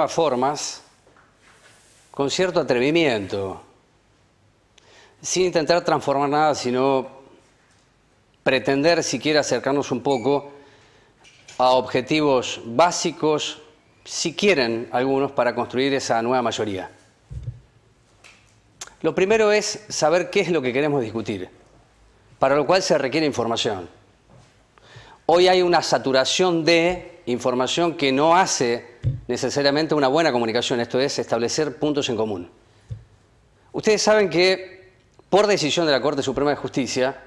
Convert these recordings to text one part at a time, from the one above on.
nuevas formas con cierto atrevimiento, sin intentar transformar nada, sino pretender siquiera acercarnos un poco a objetivos básicos, si quieren algunos, para construir esa nueva mayoría. Lo primero es saber qué es lo que queremos discutir, para lo cual se requiere información. Hoy hay una saturación de información que no hace necesariamente una buena comunicación, esto es, establecer puntos en común. Ustedes saben que, por decisión de la Corte Suprema de Justicia,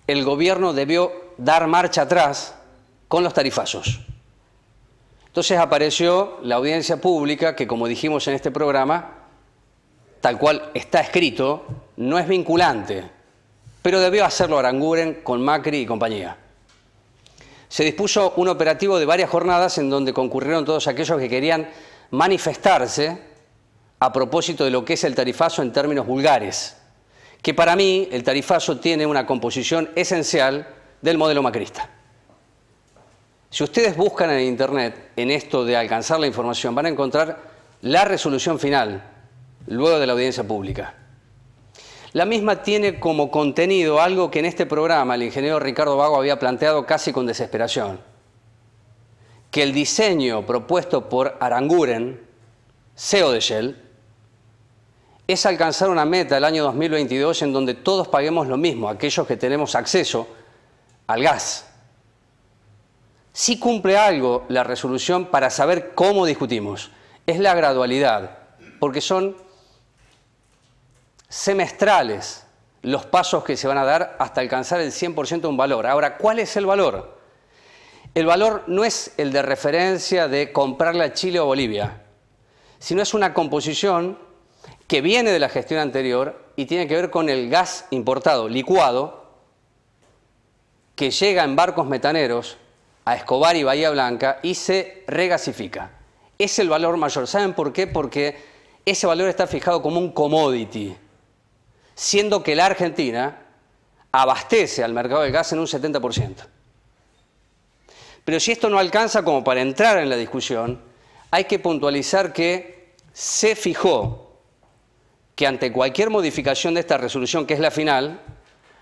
el gobierno debió dar marcha atrás con los tarifazos. Entonces apareció la audiencia pública que, como dijimos en este programa, tal cual está escrito, no es vinculante, pero debió hacerlo Aranguren con Macri y compañía. Se dispuso un operativo de varias jornadas en donde concurrieron todos aquellos que querían manifestarse a propósito de lo que es el tarifazo en términos vulgares, que para mí el tarifazo tiene una composición esencial del modelo macrista. Si ustedes buscan en Internet en esto de alcanzar la información, van a encontrar la resolución final luego de la audiencia pública. La misma tiene como contenido algo que en este programa el ingeniero Ricardo Vago había planteado casi con desesperación, que el diseño propuesto por Aranguren, CEO de Shell, es alcanzar una meta el año 2022 en donde todos paguemos lo mismo, aquellos que tenemos acceso al gas. Sí cumple algo la resolución para saber cómo discutimos, es la gradualidad, porque son semestrales los pasos que se van a dar hasta alcanzar el 100% de un valor. Ahora, ¿cuál es el valor? El valor no es el de referencia de comprarle a Chile o Bolivia, sino es una composición que viene de la gestión anterior y tiene que ver con el gas importado, licuado, que llega en barcos metaneros a Escobar y Bahía Blanca y se regasifica. Es el valor mayor. ¿Saben por qué? Porque ese valor está fijado como un commodity, siendo que la Argentina abastece al mercado del gas en un 70%. Pero si esto no alcanza como para entrar en la discusión, hay que puntualizar que se fijó que ante cualquier modificación de esta resolución, que es la final,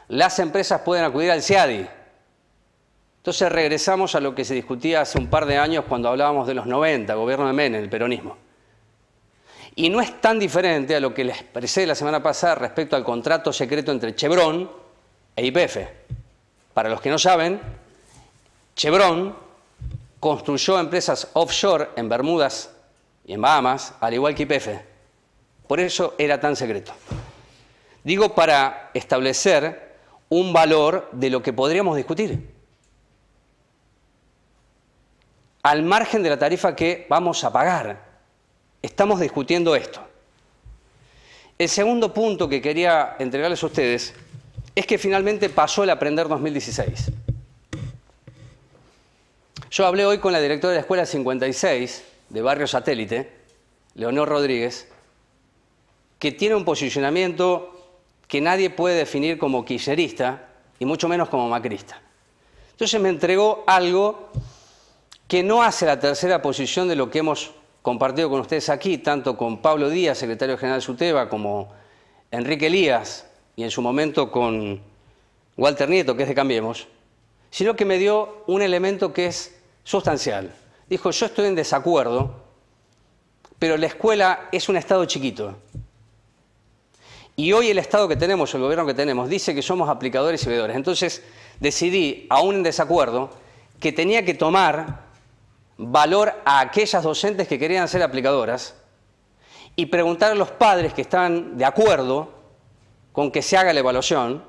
las empresas pueden acudir al CIADI. Entonces regresamos a lo que se discutía hace un par de años cuando hablábamos de los 90, gobierno de Menem, el peronismo. Y no es tan diferente a lo que les expresé la semana pasada respecto al contrato secreto entre Chevron e YPF. Para los que no saben, Chevron construyó empresas offshore en Bermudas y en Bahamas, al igual que YPF. Por eso era tan secreto. Digo, para establecer un valor de lo que podríamos discutir, al margen de la tarifa que vamos a pagar. Estamos discutiendo esto. El segundo punto que quería entregarles a ustedes es que finalmente pasó el Aprender 2016. Yo hablé hoy con la directora de la Escuela 56 de Barrio Satélite, Leonor Rodríguez, que tiene un posicionamiento que nadie puede definir como kirchnerista y mucho menos como macrista. Entonces me entregó algo que no hace la tercera posición de lo que hemos compartido con ustedes aquí, tanto con Pablo Díaz, secretario general de SUTEBA, como Enrique Elías, y en su momento con Walter Nieto, que es de Cambiemos, sino que me dio un elemento que es sustancial. Dijo, yo estoy en desacuerdo, pero la escuela es un Estado chiquito. Y hoy el Estado que tenemos, el gobierno que tenemos, dice que somos aplicadores y veedores. Entonces decidí, aún en desacuerdo, que tenía que tomar valor a aquellas docentes que querían ser aplicadoras y preguntar a los padres que estaban de acuerdo con que se haga la evaluación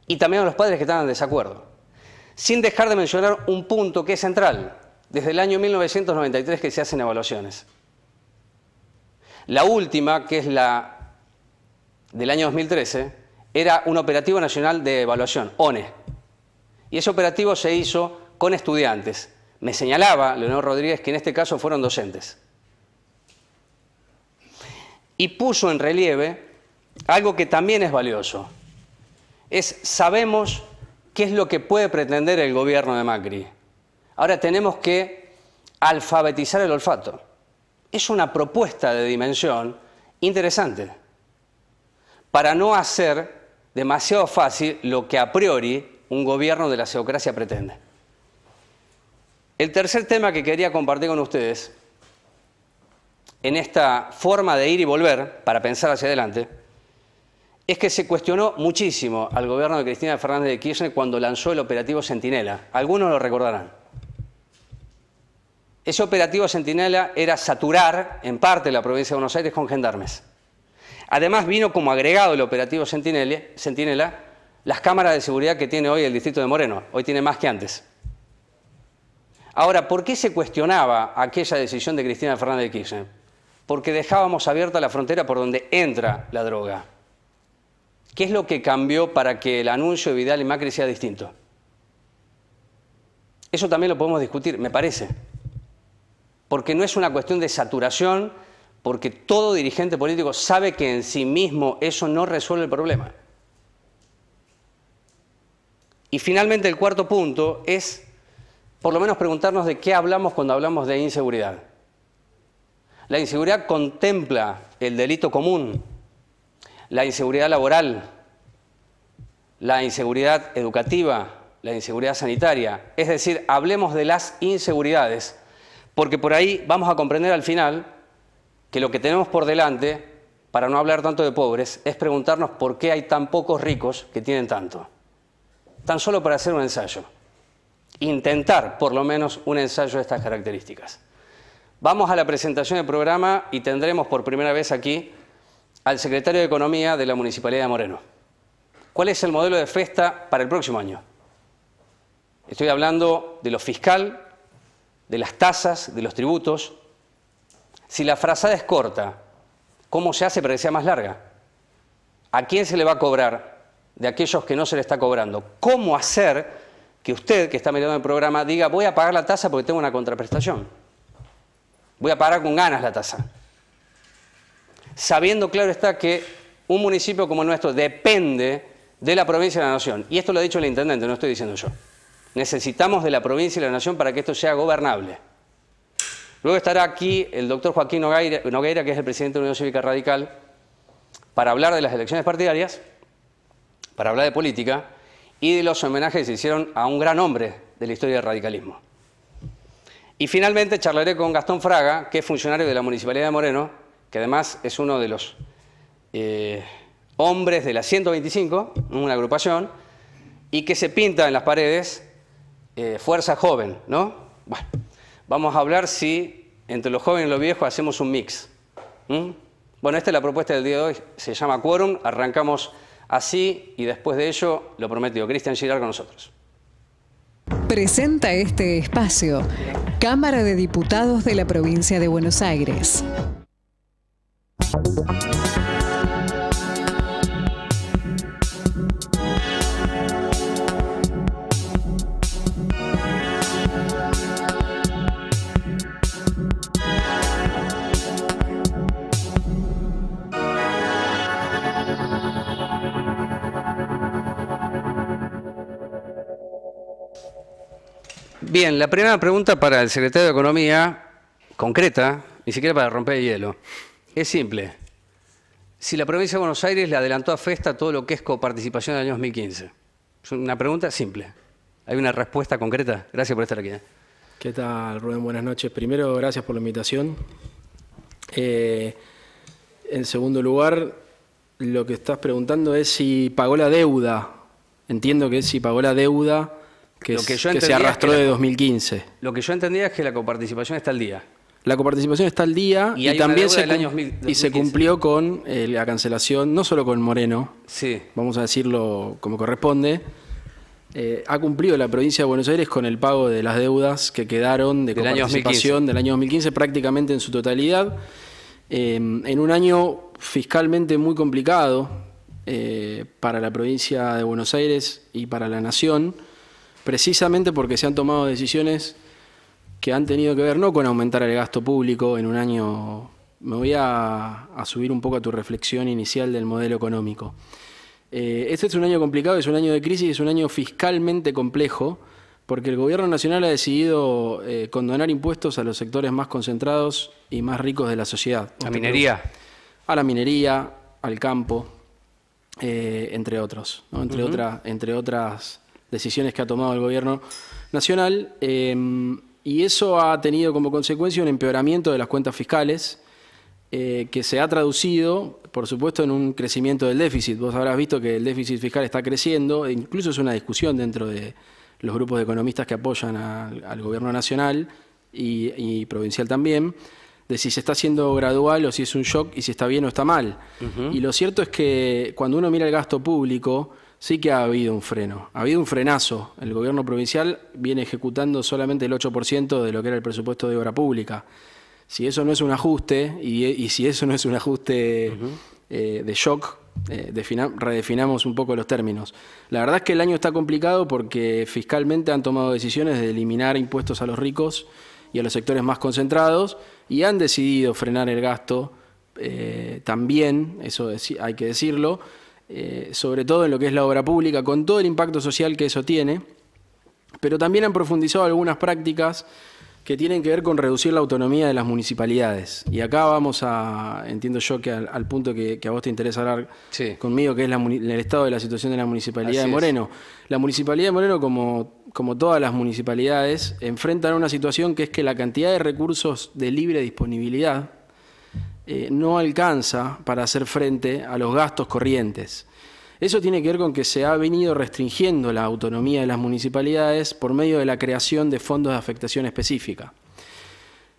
y también a los padres que estaban en desacuerdo, sin dejar de mencionar un punto que es central. Desde el año 1993 que se hacen evaluaciones. La última, que es la del año 2013, era un operativo nacional de evaluación, ONE. Y ese operativo se hizo con estudiantes. Me señalaba Leonor Rodríguez que en este caso fueron docentes. Y puso en relieve algo que también es valioso. Sabemos qué es lo que puede pretender el gobierno de Macri. Ahora tenemos que alfabetizar el olfato. es una propuesta de dimensión interesante para no hacer demasiado fácil lo que a priori un gobierno de la pseudocracia pretende. El tercer tema que quería compartir con ustedes en esta forma de ir y volver para pensar hacia adelante es que se cuestionó muchísimo al gobierno de Cristina Fernández de Kirchner cuando lanzó el operativo Centinela. Algunos lo recordarán. Ese operativo Centinela era saturar en parte la provincia de Buenos Aires con gendarmes. Además vino como agregado el operativo Centinela las cámaras de seguridad que tiene hoy el distrito de Moreno. Hoy tiene más que antes. Ahora, ¿por qué se cuestionaba aquella decisión de Cristina Fernández de Kirchner? Porque dejábamos abierta la frontera por donde entra la droga. ¿Qué es lo que cambió para que el anuncio de Vidal y Macri sea distinto? Eso también lo podemos discutir, me parece. Porque no es una cuestión de saturación, porque todo dirigente político sabe que en sí mismo eso no resuelve el problema. Y finalmente el cuarto punto es, por lo menos, preguntarnos de qué hablamos cuando hablamos de inseguridad. La inseguridad contempla el delito común, la inseguridad laboral, la inseguridad educativa, la inseguridad sanitaria. Es decir, hablemos de las inseguridades, porque por ahí vamos a comprender al final que lo que tenemos por delante, para no hablar tanto de pobres, es preguntarnos por qué hay tan pocos ricos que tienen tanto. Tan solo para hacer un ensayo. Intentar, por lo menos, un ensayo de estas características. Vamos a la presentación del programa y tendremos por primera vez aquí al secretario de Economía de la Municipalidad de Moreno. ¿Cuál es el modelo de FESTA para el próximo año? Estoy hablando de lo fiscal, de las tasas, de los tributos. Si la frazada es corta, ¿cómo se hace para que sea más larga? ¿A quién se le va a cobrar de aquellos que no se le está cobrando? ¿Cómo hacer que usted, que está mirando el programa, diga voy a pagar la tasa porque tengo una contraprestación? Voy a pagar con ganas la tasa. Sabiendo, claro está, que un municipio como el nuestro depende de la provincia y de la nación. Y esto lo ha dicho el intendente, no estoy diciendo yo. Necesitamos de la provincia y la nación para que esto sea gobernable. Luego estará aquí el doctor Joaquín Nogueira, que es el presidente de la Unión Cívica Radical, para hablar de las elecciones partidarias, para hablar de política y de los homenajes que se hicieron a un gran hombre de la historia del radicalismo. Y finalmente charlaré con Gastón Fraga, que es funcionario de la Municipalidad de Moreno, que además es uno de los hombres de la 125, una agrupación, y que se pinta en las paredes Fuerza Joven, ¿no? Bueno, vamos a hablar si entre los jóvenes y los viejos hacemos un mix. Bueno, esta es la propuesta del día de hoy, se llama Quórum, arrancamos así y después de ello, lo prometido, Cristian Girard con nosotros. Presenta este espacio Cámara de Diputados de la Provincia de Buenos Aires. Bien, la primera pregunta para el secretario de Economía, concreta, ni siquiera para romper el hielo, es simple. Si la provincia de Buenos Aires le adelantó a FESTA todo lo que es coparticipación del año 2015. Es una pregunta simple. ¿Hay una respuesta concreta? Gracias por estar aquí. ¿Qué tal, Rubén? Buenas noches. Primero, gracias por la invitación. En segundo lugar, lo que estás preguntando es si pagó la deuda. Entiendo que es si pagó la deuda que se arrastró de 2015. Lo que yo entendía es que la coparticipación está al día. La coparticipación está al día y también se cumplió con la cancelación, no solo con Moreno, sí, vamos a decirlo como corresponde, ha cumplido la provincia de Buenos Aires con el pago de las deudas que quedaron de coparticipación del año 2015 prácticamente en su totalidad, en un año fiscalmente muy complicado para la provincia de Buenos Aires y para la nación, precisamente porque se han tomado decisiones que han tenido que ver no con aumentar el gasto público en un año. Me voy a subir un poco a tu reflexión inicial del modelo económico. Este es un año complicado, es un año de crisis, es un año fiscalmente complejo, Porque el gobierno nacional ha decidido condonar impuestos a los sectores más concentrados y más ricos de la sociedad. ¿La minería? A la minería, al campo, entre otros, ¿no? Entre otras decisiones que ha tomado el gobierno nacional. Y eso ha tenido como consecuencia un empeoramiento de las cuentas fiscales, que se ha traducido, por supuesto, en un crecimiento del déficit. Vos habrás visto que el déficit fiscal está creciendo, e incluso es una discusión dentro de los grupos de economistas que apoyan al gobierno nacional y provincial también, de si se está haciendo gradual o si es un shock y si está bien o está mal. Y lo cierto es que cuando uno mira el gasto público, sí que ha habido un freno, ha habido un frenazo. El gobierno provincial viene ejecutando solamente el 8% de lo que era el presupuesto de obra pública. Si eso no es un ajuste, y si eso no es un ajuste de shock, redefinamos un poco los términos. La verdad es que el año está complicado porque fiscalmente han tomado decisiones de eliminar impuestos a los ricos y a los sectores más concentrados y han decidido frenar el gasto también, eso hay que decirlo, sobre todo en lo que es la obra pública, con todo el impacto social que eso tiene, pero también han profundizado algunas prácticas que tienen que ver con reducir la autonomía de las municipalidades. Y acá vamos entiendo yo que al punto que a vos te interesa hablar conmigo, que es el estado de la situación de la Municipalidad de Moreno. La Municipalidad de Moreno, como todas las municipalidades, enfrentan una situación que es que la cantidad de recursos de libre disponibilidad no alcanza para hacer frente a los gastos corrientes. Eso tiene que ver con que se ha venido restringiendo la autonomía de las municipalidades por medio de la creación de fondos de afectación específica.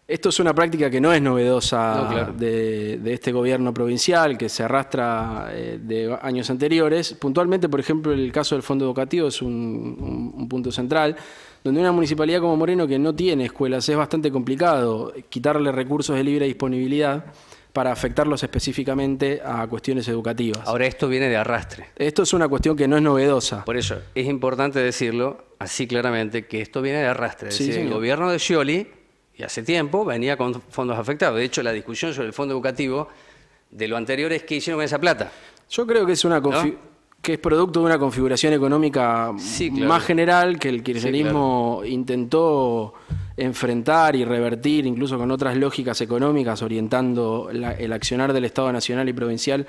Esto es una práctica que no es novedosa de este gobierno provincial, que se arrastra de años anteriores. Puntualmente, por ejemplo, el caso del fondo educativo es un punto central, donde una municipalidad como Moreno, que no tiene escuelas, es bastante complicado quitarle recursos de libre disponibilidad para afectarlos específicamente a cuestiones educativas. Ahora, esto viene de arrastre. Esto es una cuestión que no es novedosa. Por eso, es importante decirlo así claramente, que esto viene de arrastre. Es decir, el gobierno de Scioli, y hace tiempo, venía con fondos afectados. De hecho, la discusión sobre el fondo educativo de lo anterior es qué hicieron con esa plata. Yo creo que es que es producto de una configuración económica más general que el kirchnerismo intentó enfrentar y revertir, incluso con otras lógicas económicas, orientando el accionar del Estado nacional y provincial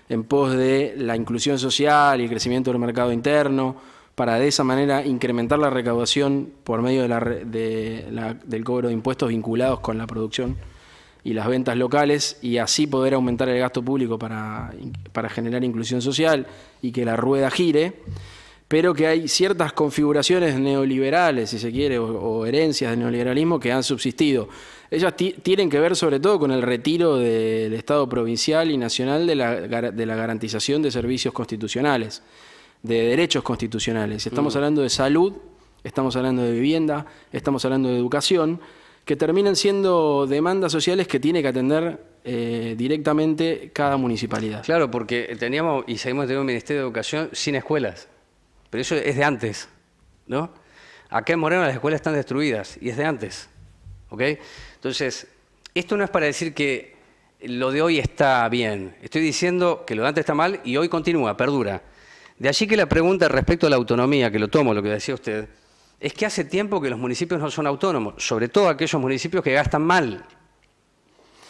en pos de la inclusión social y el crecimiento del mercado interno, para de esa manera incrementar la recaudación por medio del cobro de impuestos vinculados con la producción y las ventas locales, y así poder aumentar el gasto público para generar inclusión social y que la rueda gire, pero que hay ciertas configuraciones neoliberales, si se quiere, o herencias del neoliberalismo que han subsistido. Ellas tienen que ver sobre todo con el retiro del Estado provincial y nacional de la garantización de servicios constitucionales, de derechos constitucionales. Estamos hablando de salud, estamos hablando de vivienda, estamos hablando de educación, que terminan siendo demandas sociales que tiene que atender directamente cada municipalidad. Claro, porque teníamos y seguimos teniendo un Ministerio de Educación sin escuelas, pero eso es de antes, ¿no? Acá en Moreno las escuelas están destruidas y es de antes, ¿ok? Entonces, esto no es para decir que lo de hoy está bien, estoy diciendo que lo de antes está mal y hoy continúa, perdura. De allí que la pregunta respecto a la autonomía, que lo tomo, lo que decía usted, es que hace tiempo que los municipios no son autónomos, sobre todo aquellos municipios que gastan mal.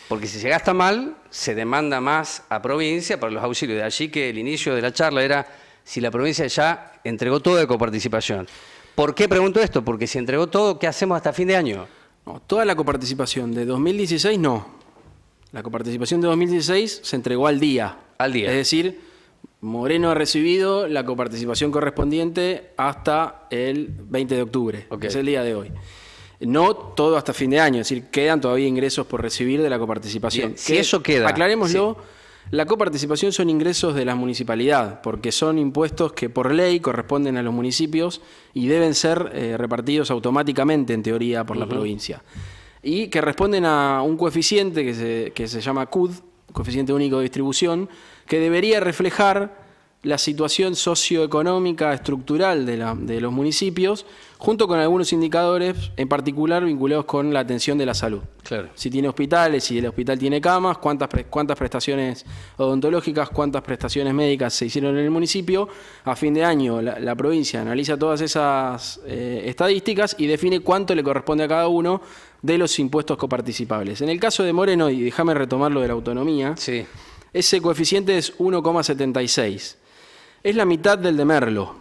Porque si se gasta mal, se demanda más a provincia para los auxilios. De allí que el inicio de la charla era si la provincia ya entregó todo de coparticipación. ¿Por qué pregunto esto? Porque si entregó todo, ¿qué hacemos hasta fin de año? No, toda la coparticipación de 2016 no. La coparticipación de 2016 se entregó al día. Al día. Es decir, Moreno ha recibido la coparticipación correspondiente hasta el 20 de octubre, que es el día de hoy. No todo hasta fin de año, es decir, quedan todavía ingresos por recibir de la coparticipación. Bien, si eso queda. Aclarémoslo, la coparticipación son ingresos de la municipalidad, porque son impuestos que por ley corresponden a los municipios y deben ser repartidos automáticamente, en teoría, por la provincia. Y que responden a un coeficiente que se llama CUD, coeficiente único de distribución, que debería reflejar la situación socioeconómica estructural de los municipios, junto con algunos indicadores, en particular vinculados con la atención de la salud. Claro. Si tiene hospitales, si el hospital tiene camas, cuántas prestaciones odontológicas, cuántas prestaciones médicas se hicieron en el municipio. A fin de año la provincia analiza todas esas estadísticas y define cuánto le corresponde a cada uno de los impuestos coparticipables. En el caso de Moreno, y déjame retomar lo de la autonomía, sí, ese coeficiente es 1,76. Es la mitad del de Merlo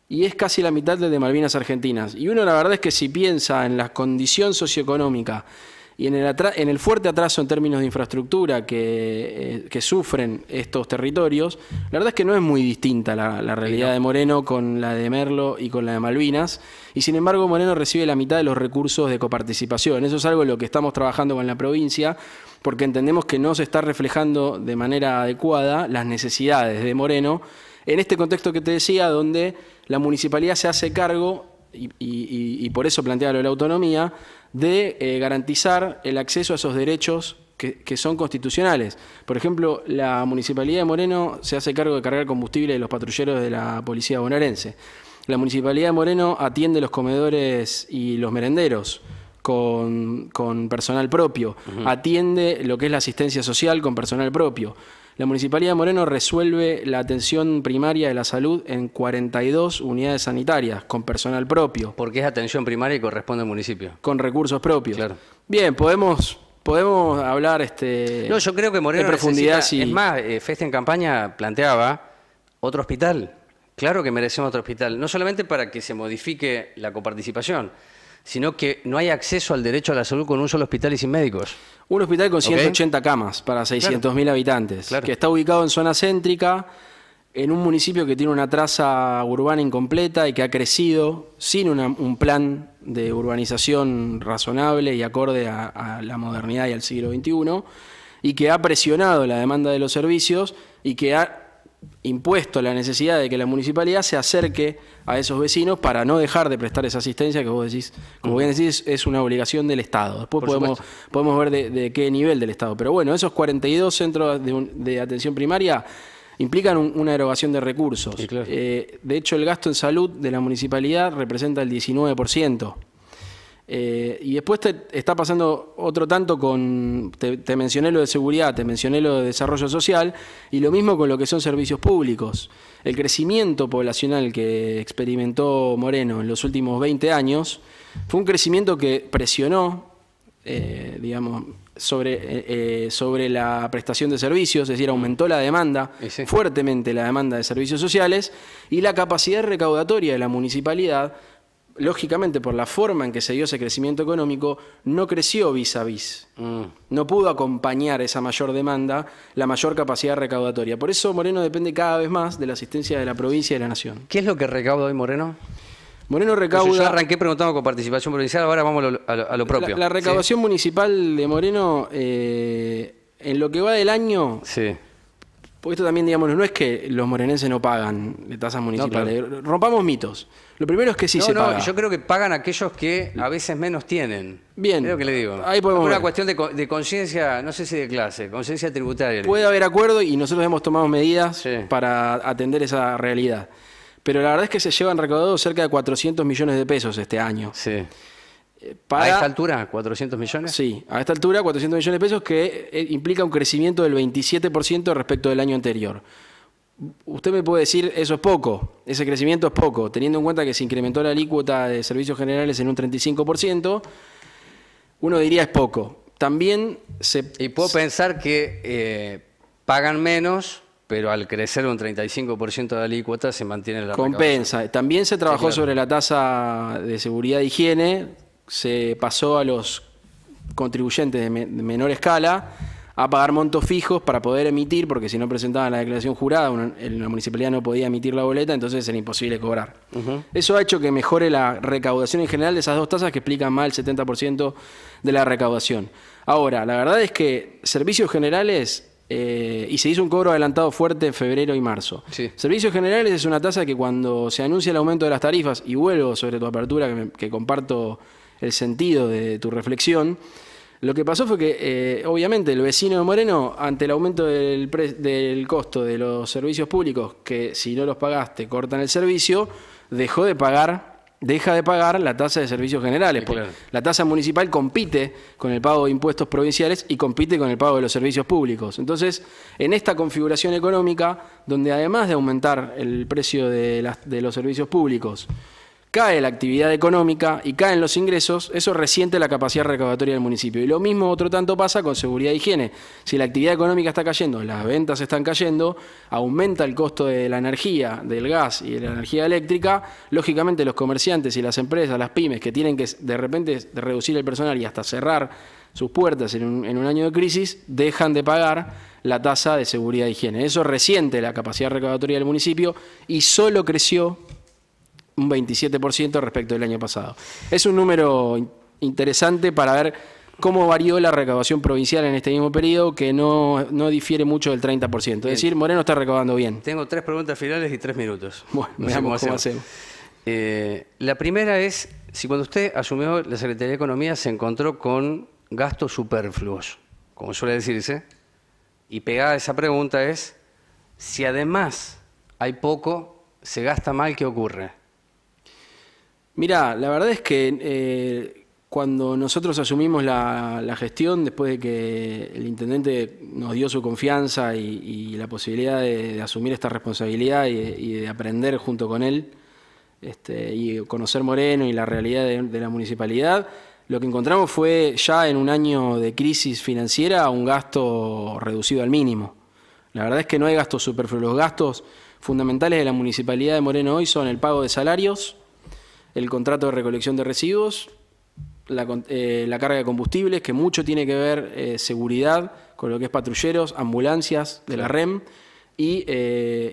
y es casi la mitad del de Malvinas Argentinas. Y uno, la verdad es que si piensa en la condición socioeconómica y en el fuerte atraso en términos de infraestructura que sufren estos territorios, la verdad es que no es muy distinta la realidad de Moreno con la de Merlo y con la de Malvinas. Y sin embargo, Moreno recibe la mitad de los recursos de coparticipación. Eso es algo en lo que estamos trabajando con la provincia, porque entendemos que no se está reflejando de manera adecuada las necesidades de Moreno en este contexto que te decía, donde la municipalidad se hace cargo, y por eso plantea lo de la autonomía, de garantizar el acceso a esos derechos que son constitucionales. Por ejemplo, la Municipalidad de Moreno se hace cargo de cargar combustible de los patrulleros de la Policía Bonaerense. La Municipalidad de Moreno atiende los comedores y los merenderos con personal propio. Atiende lo que es la asistencia social con personal propio. La Municipalidad de Moreno resuelve la atención primaria de la salud en 42 unidades sanitarias con personal propio. Porque es atención primaria y corresponde al municipio. Con recursos propios. Claro. Bien, podemos hablar no, yo creo que Moreno en profundidad. Necesita, es más, Festa en Campaña planteaba otro hospital. Claro que merecemos otro hospital. No solamente para que se modifique la coparticipación, sino que no hay acceso al derecho a la salud con un solo hospital y sin médicos. Un hospital con 180 camas para 600.000 habitantes, que está ubicado en zona céntrica, en un municipio que tiene una traza urbana incompleta y que ha crecido sin un plan de urbanización razonable y acorde a la modernidad y al siglo XXI, y que ha presionado la demanda de los servicios y que ha impuesto la necesidad de que la municipalidad se acerque a esos vecinos para no dejar de prestar esa asistencia que vos decís, como bien decís, es una obligación del Estado. Después podemos ver de qué nivel del Estado. Pero bueno, esos 42 centros de atención primaria implican una erogación de recursos. Sí, claro. De hecho, el gasto en salud de la municipalidad representa el 19%. Y después está pasando otro tanto con, te mencioné lo de seguridad, te mencioné lo de desarrollo social, y lo mismo con lo que son servicios públicos. El crecimiento poblacional que experimentó Moreno en los últimos 20 años fue un crecimiento que presionó, digamos, sobre la prestación de servicios, es decir, aumentó la demanda, fuertemente la demanda de servicios sociales, y la capacidad recaudatoria de la municipalidad, lógicamente, por la forma en que se dio ese crecimiento económico, no creció vis a vis. No pudo acompañar esa mayor demanda, la mayor capacidad recaudatoria. Por eso Moreno depende cada vez más de la asistencia de la provincia y de la nación. ¿Qué es lo que recauda hoy Moreno? Moreno recauda... Yo arranqué preguntando con participación provincial, ahora vamos a lo propio. La recaudación municipal de Moreno, en lo que va del año... Sí. Porque esto también, digamos, no es que los morenenses no pagan de tasas municipales. No, claro. Rompamos mitos. Lo primero es que sí se paga. Yo creo que pagan aquellos que a veces menos tienen. Bien. Es lo que le digo. Ahí podemos ver. Una cuestión de conciencia, no sé si de clase, conciencia tributaria. Puede haber acuerdo y nosotros hemos tomado medidas para atender esa realidad. Pero la verdad es que se llevan recaudados cerca de 400 millones de pesos este año. Sí. ¿A esta altura? ¿400 millones? Sí, a esta altura 400 millones de pesos, que implica un crecimiento del 27% respecto del año anterior. Usted me puede decir, eso es poco, ese crecimiento es poco, teniendo en cuenta que se incrementó la alícuota de servicios generales en un 35%, uno diría es poco. También Y puedo pensar que pagan menos, pero al crecer un 35% de alícuota se mantiene la compensa. recaudación. También se trabajó sobre la tasa de seguridad e higiene, se pasó a los contribuyentes de menor escala a pagar montos fijos para poder emitir, porque si no presentaban la declaración jurada, la municipalidad no podía emitir la boleta, entonces era imposible cobrar. Eso ha hecho que mejore la recaudación en general de esas dos tasas que explican más el 70% de la recaudación. Ahora, la verdad es que servicios generales, y se hizo un cobro adelantado fuerte en febrero y marzo. Sí. Servicios generales es una tasa que cuando se anuncia el aumento de las tarifas, y vuelvo sobre tu apertura, que comparto el sentido de tu reflexión, Lo que pasó fue que, obviamente, el vecino de Moreno, ante el aumento del costo de los servicios públicos, que si no los pagaste cortan el servicio, deja de pagar la tasa de servicios generales. Claro. La tasa municipal compite con el pago de impuestos provinciales y compite con el pago de los servicios públicos. Entonces, en esta configuración económica, donde además de aumentar el precio de los servicios públicos, cae la actividad económica y caen los ingresos, eso resiente la capacidad recaudatoria del municipio. Y lo mismo otro tanto pasa con seguridad e higiene. Si la actividad económica está cayendo, las ventas están cayendo, aumenta el costo de la energía, del gas y de la energía eléctrica, lógicamente los comerciantes y las empresas, las pymes, que tienen que de repente reducir el personal y hasta cerrar sus puertas en un año de crisis, dejan de pagar la tasa de seguridad e higiene. Eso resiente la capacidad recaudatoria del municipio y solo creció un 27% respecto del año pasado. Es un número interesante para ver cómo varió la recaudación provincial en este mismo periodo, que no difiere mucho del 30%. Es decir, Moreno está recaudando bien. Tengo 3 preguntas finales y 3 minutos. Bueno, veamos cómo hacemos. La primera es, si cuando usted asumió la Secretaría de Economía se encontró con gastos superfluos, como suele decirse, y pegada a esa pregunta es, si además hay poco, se gasta mal, ¿qué ocurre? Mirá, la verdad es que cuando nosotros asumimos la gestión, después de que el intendente nos dio su confianza y la posibilidad de asumir esta responsabilidad y de aprender junto con él y conocer Moreno y la realidad de la municipalidad, lo que encontramos fue ya en un año de crisis financiera un gasto reducido al mínimo. La verdad es que no hay gastos superfluos. Los gastos fundamentales de la municipalidad de Moreno hoy son el pago de salarios, el contrato de recolección de residuos, la carga de combustibles, que mucho tiene que ver seguridad con lo que es patrulleros, ambulancias de la REM y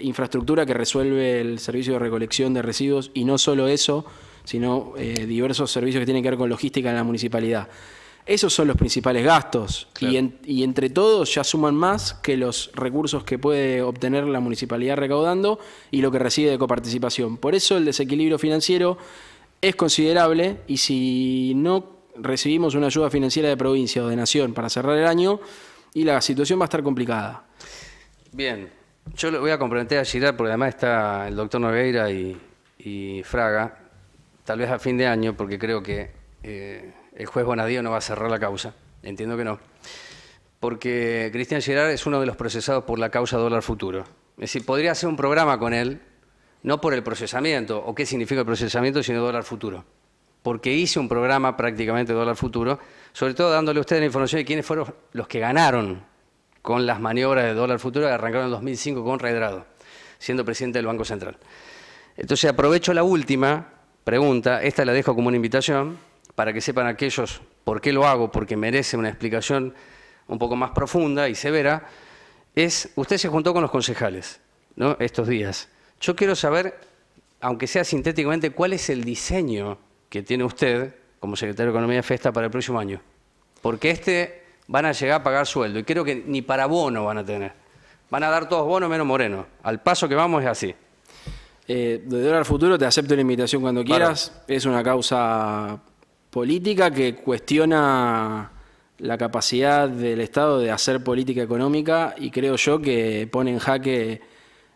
infraestructura que resuelve el servicio de recolección de residuos, y no solo eso, sino diversos servicios que tienen que ver con logística en la municipalidad. Esos son los principales gastos, claro. y entre todos ya suman más que los recursos que puede obtener la municipalidad recaudando y lo que recibe de coparticipación. Por eso el desequilibrio financiero es considerable, y si no recibimos una ayuda financiera de provincia o de nación para cerrar el año, y la situación va a estar complicada. Bien, yo le voy a comprometer a Girard, porque además está el doctor Nogueira y Fraga, tal vez a fin de año, porque creo que el juez Bonadío no va a cerrar la causa, entiendo que no, porque Cristian Girard es uno de los procesados por la causa dólar futuro. Es decir, podría hacer un programa con él, no por el procesamiento, o qué significa el procesamiento, sino dólar futuro. Porque hice un programa prácticamente de dólar futuro, sobre todo dándole a ustedes la información de quiénes fueron los que ganaron con las maniobras de dólar futuro que arrancaron en 2005 con Redrado, siendo presidente del Banco Central. Entonces aprovecho la última pregunta, esta la dejo como una invitación, para que sepan aquellos por qué lo hago, porque merece una explicación un poco más profunda y severa, es, usted se juntó con los concejales, ¿no?, estos días. Yo quiero saber, aunque sea sintéticamente, cuál es el diseño que tiene usted como secretario de Economía de FESTA para el próximo año. Porque van a llegar a pagar sueldo, y creo que ni para bono van a tener. Van a dar todos bonos menos Moreno. Al paso que vamos es así. De dólar futuro te acepto la invitación cuando quieras. Claro. Es una causa política que cuestiona la capacidad del Estado de hacer política económica, y creo yo que pone en jaque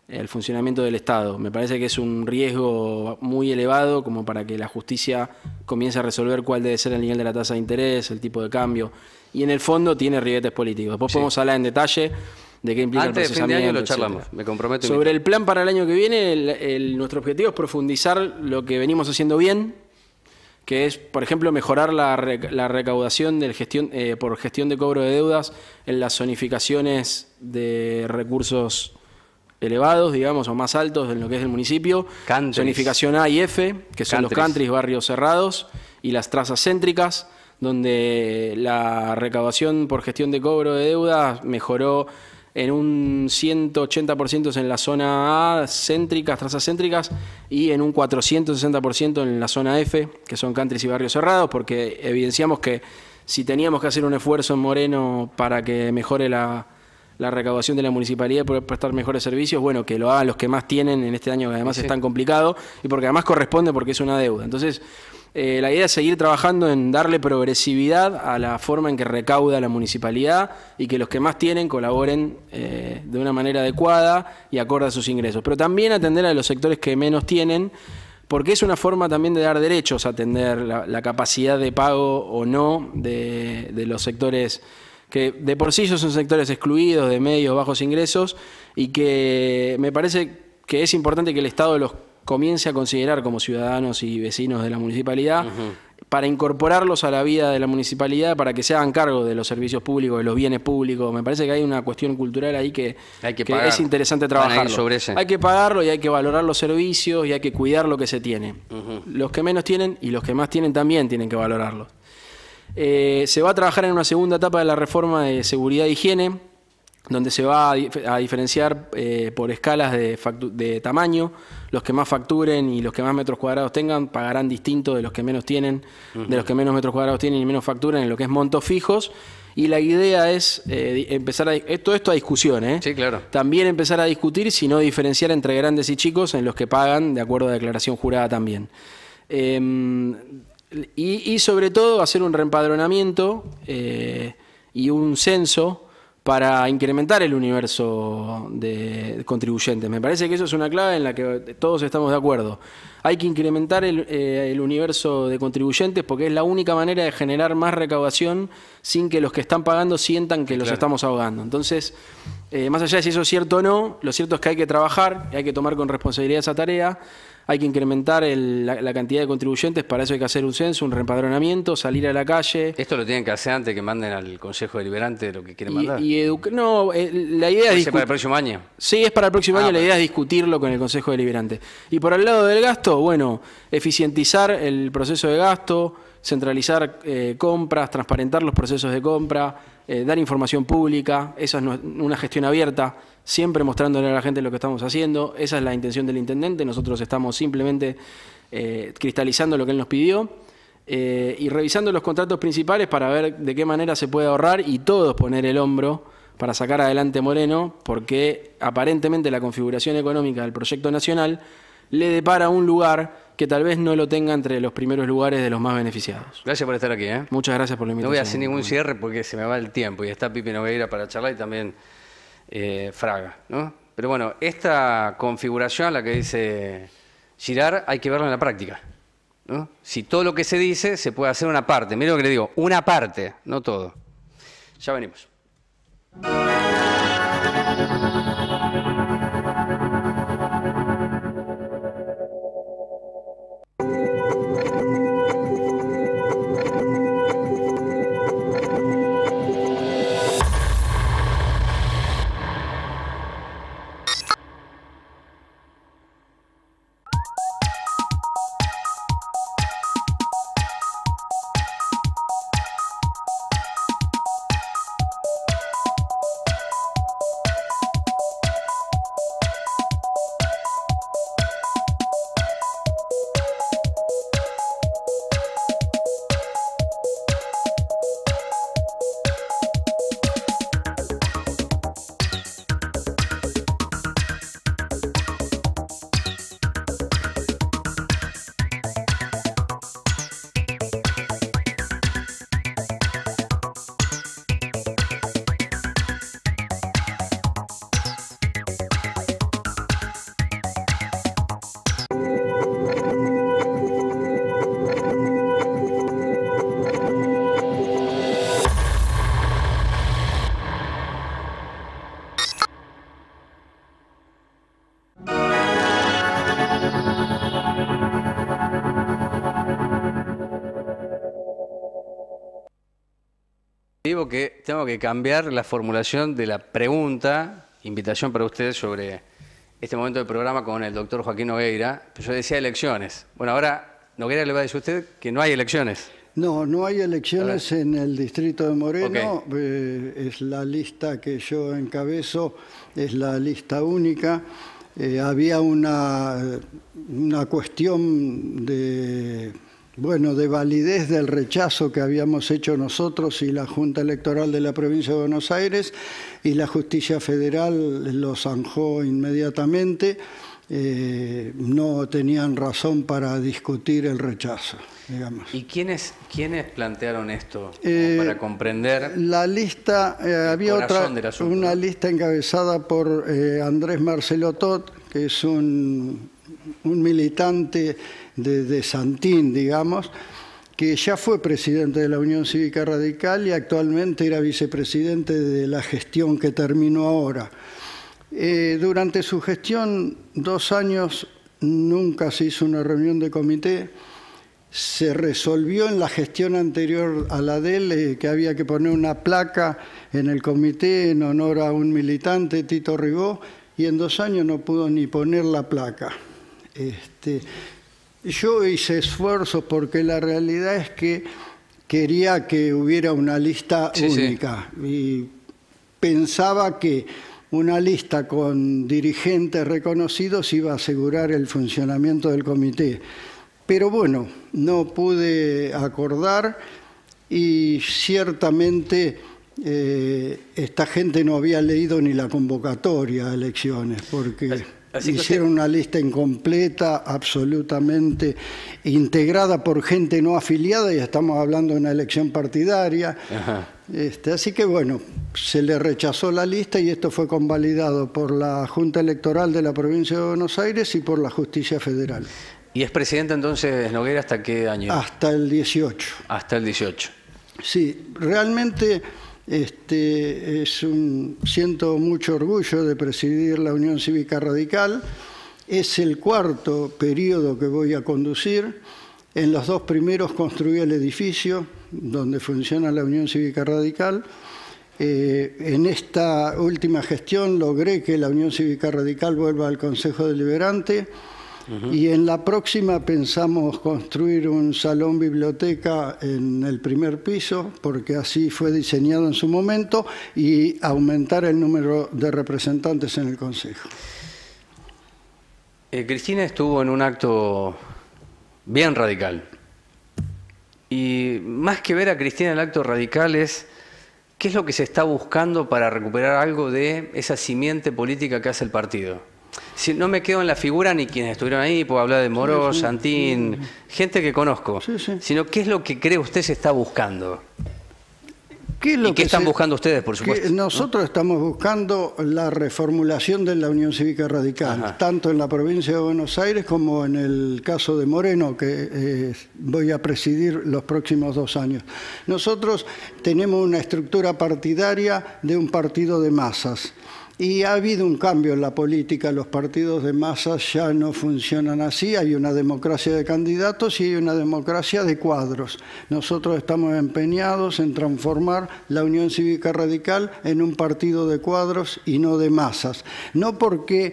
el funcionamiento del Estado. Me parece que es un riesgo muy elevado como para que la justicia comience a resolver cuál debe ser el nivel de la tasa de interés, el tipo de cambio, y en el fondo tiene ribetes políticos. Después podemos hablar en detalle de qué implica el procesamiento. Antes de fin de año lo charlamos, me comprometo. Sobre el plan para el año que viene, nuestro objetivo es profundizar lo que venimos haciendo bien, que es, por ejemplo, mejorar la recaudación por gestión de cobro de deudas en las zonificaciones de recursos elevados, digamos, o más altos en lo que es el municipio. Countries. Zonificación A y F, que son los countries, barrios cerrados, y las trazas céntricas, donde la recaudación por gestión de cobro de deuda mejoró en un 180% en la zona A, céntricas, trazas céntricas, y en un 460% en la zona F, que son countries y barrios cerrados, porque evidenciamos que si teníamos que hacer un esfuerzo en Moreno para que mejore la recaudación de la municipalidad, poder prestar mejores servicios, bueno, que lo hagan los que más tienen en este año, que además es tan complicado, y porque además corresponde, porque es una deuda. Entonces, La idea es seguir trabajando en darle progresividad a la forma en que recauda la municipalidad y que los que más tienen colaboren de una manera adecuada y acorde a sus ingresos. Pero también atender a los sectores que menos tienen, porque es una forma también de dar derechos, atender la capacidad de pago o no de los sectores que de por sí son sectores excluidos, de medios, bajos ingresos, y que me parece que es importante que el Estado los comience a considerar como ciudadanos y vecinos de la municipalidad, para incorporarlos a la vida de la municipalidad, para que se hagan cargo de los servicios públicos, de los bienes públicos. Me parece que hay una cuestión cultural ahí que es interesante trabajarlo. Hay que pagarlo y hay que valorar los servicios y hay que cuidar lo que se tiene. Los que menos tienen y los que más tienen también tienen que valorarlo. Se va a trabajar en una segunda etapa de la reforma de seguridad e higiene, donde se va a diferenciar por escalas de tamaño. Los que más facturen y los que más metros cuadrados tengan pagarán distinto de los que menos tienen, de los que menos metros cuadrados tienen y menos facturan en lo que es montos fijos. Y la idea es empezar todo esto a discusión, Sí, claro. También empezar a discutir, si no diferenciar entre grandes y chicos en los que pagan de acuerdo a declaración jurada también. Y sobre todo hacer un reempadronamiento y un censo para incrementar el universo de contribuyentes. Me parece que eso es una clave en la que todos estamos de acuerdo. Hay que incrementar el universo de contribuyentes porque es la única manera de generar más recaudación sin que los que están pagando sientan que los estamos ahogando. Entonces, más allá de si eso es cierto o no, lo cierto es que hay que trabajar, hay que tomar con responsabilidad esa tarea. Hay que incrementar la cantidad de contribuyentes, para eso hay que hacer un censo, un reempadronamiento, salir a la calle. ¿Esto lo tienen que hacer antes que manden al Consejo Deliberante de lo que quieren mandar? No, la idea es... ¿Es para el próximo año? Sí, es para el próximo año, la idea es discutirlo con el Consejo Deliberante. Y por el lado del gasto, bueno, eficientizar el proceso de gasto, centralizar compras, transparentar los procesos de compra, dar información pública, esa es una gestión abierta, siempre mostrándole a la gente lo que estamos haciendo. Esa es la intención del intendente. Nosotros estamos simplemente cristalizando lo que él nos pidió y revisando los contratos principales para ver de qué manera se puede ahorrar y todos poner el hombro para sacar adelante Moreno, porque aparentemente la configuración económica del proyecto nacional le depara un lugar que tal vez no lo tenga entre los primeros lugares de los más beneficiados. Gracias por estar aquí. Muchas gracias por la invitación. No voy a hacer ningún cierre porque se me va el tiempo y está Pipe Nogueira para charlar y también Fraga, ¿no? Pero bueno, esta configuración, la que dice Girard, hay que verla en la práctica, ¿no? Si todo lo que se dice se puede hacer una parte, mira lo que le digo, una parte, no todo. Ya venimos. Digo que tengo que cambiar la formulación de la pregunta, invitación para ustedes sobre este momento del programa con el doctor Joaquín Nogueira. Yo decía elecciones. Bueno, ahora Nogueira le va a decir a usted que no hay elecciones. No, no hay elecciones en el distrito de Moreno. Es la lista que yo encabezo, es la lista única. Había una cuestión de validez del rechazo que habíamos hecho nosotros y la Junta Electoral de la Provincia de Buenos Aires, y la Justicia Federal lo zanjó inmediatamente. no tenían razón para discutir el rechazo, digamos. ¿Y quiénes plantearon esto para comprender la lista? Había una lista encabezada por Andrés Marcelo Tot, que es un militante de Santín, digamos, que ya fue presidente de la Unión Cívica Radical y actualmente era vicepresidente de la gestión que terminó ahora. Durante su gestión, 2 años, nunca se hizo una reunión de comité. Se resolvió en la gestión anterior a la de él que había que poner una placa en el comité en honor a un militante, Tito Ribó, y en 2 años no pudo ni poner la placa. Yo hice esfuerzos porque la realidad es que quería que hubiera una lista única. Y pensaba que una lista con dirigentes reconocidos iba a asegurar el funcionamiento del comité. Pero bueno, no pude acordar y ciertamente esta gente no había leído ni la convocatoria a elecciones, porque hicieron una lista incompleta, absolutamente integrada por gente no afiliada, y estamos hablando de una elección partidaria. Así que bueno, se le rechazó la lista y esto fue convalidado por la Junta Electoral de la Provincia de Buenos Aires y por la Justicia Federal. ¿Y es presidente entonces Noguera hasta qué año? Hasta el 18. Hasta el 18. Sí, realmente siento mucho orgullo de presidir la Unión Cívica Radical. Es el 4º periodo que voy a conducir. En los 2 primeros construí el edificio donde funciona la Unión Cívica Radical. En esta última gestión logré que la Unión Cívica Radical vuelva al Consejo Deliberante. Y en la próxima pensamos construir un salón biblioteca en el primer piso, porque así fue diseñado en su momento, y aumentar el número de representantes en el Consejo. Cristina estuvo en un acto bien radical. Y más que ver a Cristina en el acto radical es qué es lo que se está buscando para recuperar algo de esa simiente política que hace el partido. Si no me quedo en la figura ni quienes estuvieron ahí, puedo hablar de Moró, Santín, gente que conozco, sino qué es lo que cree usted se está buscando. ¿Y qué están buscando ustedes, por supuesto? Nosotros estamos buscando la reformulación de la Unión Cívica Radical, tanto en la provincia de Buenos Aires como en el caso de Moreno, que voy a presidir los próximos 2 años. Nosotros tenemos una estructura partidaria de un partido de masas. Y ha habido un cambio en la política, los partidos de masas ya no funcionan así, hay una democracia de candidatos y hay una democracia de cuadros. Nosotros estamos empeñados en transformar la Unión Cívica Radical en un partido de cuadros y no de masas. No porque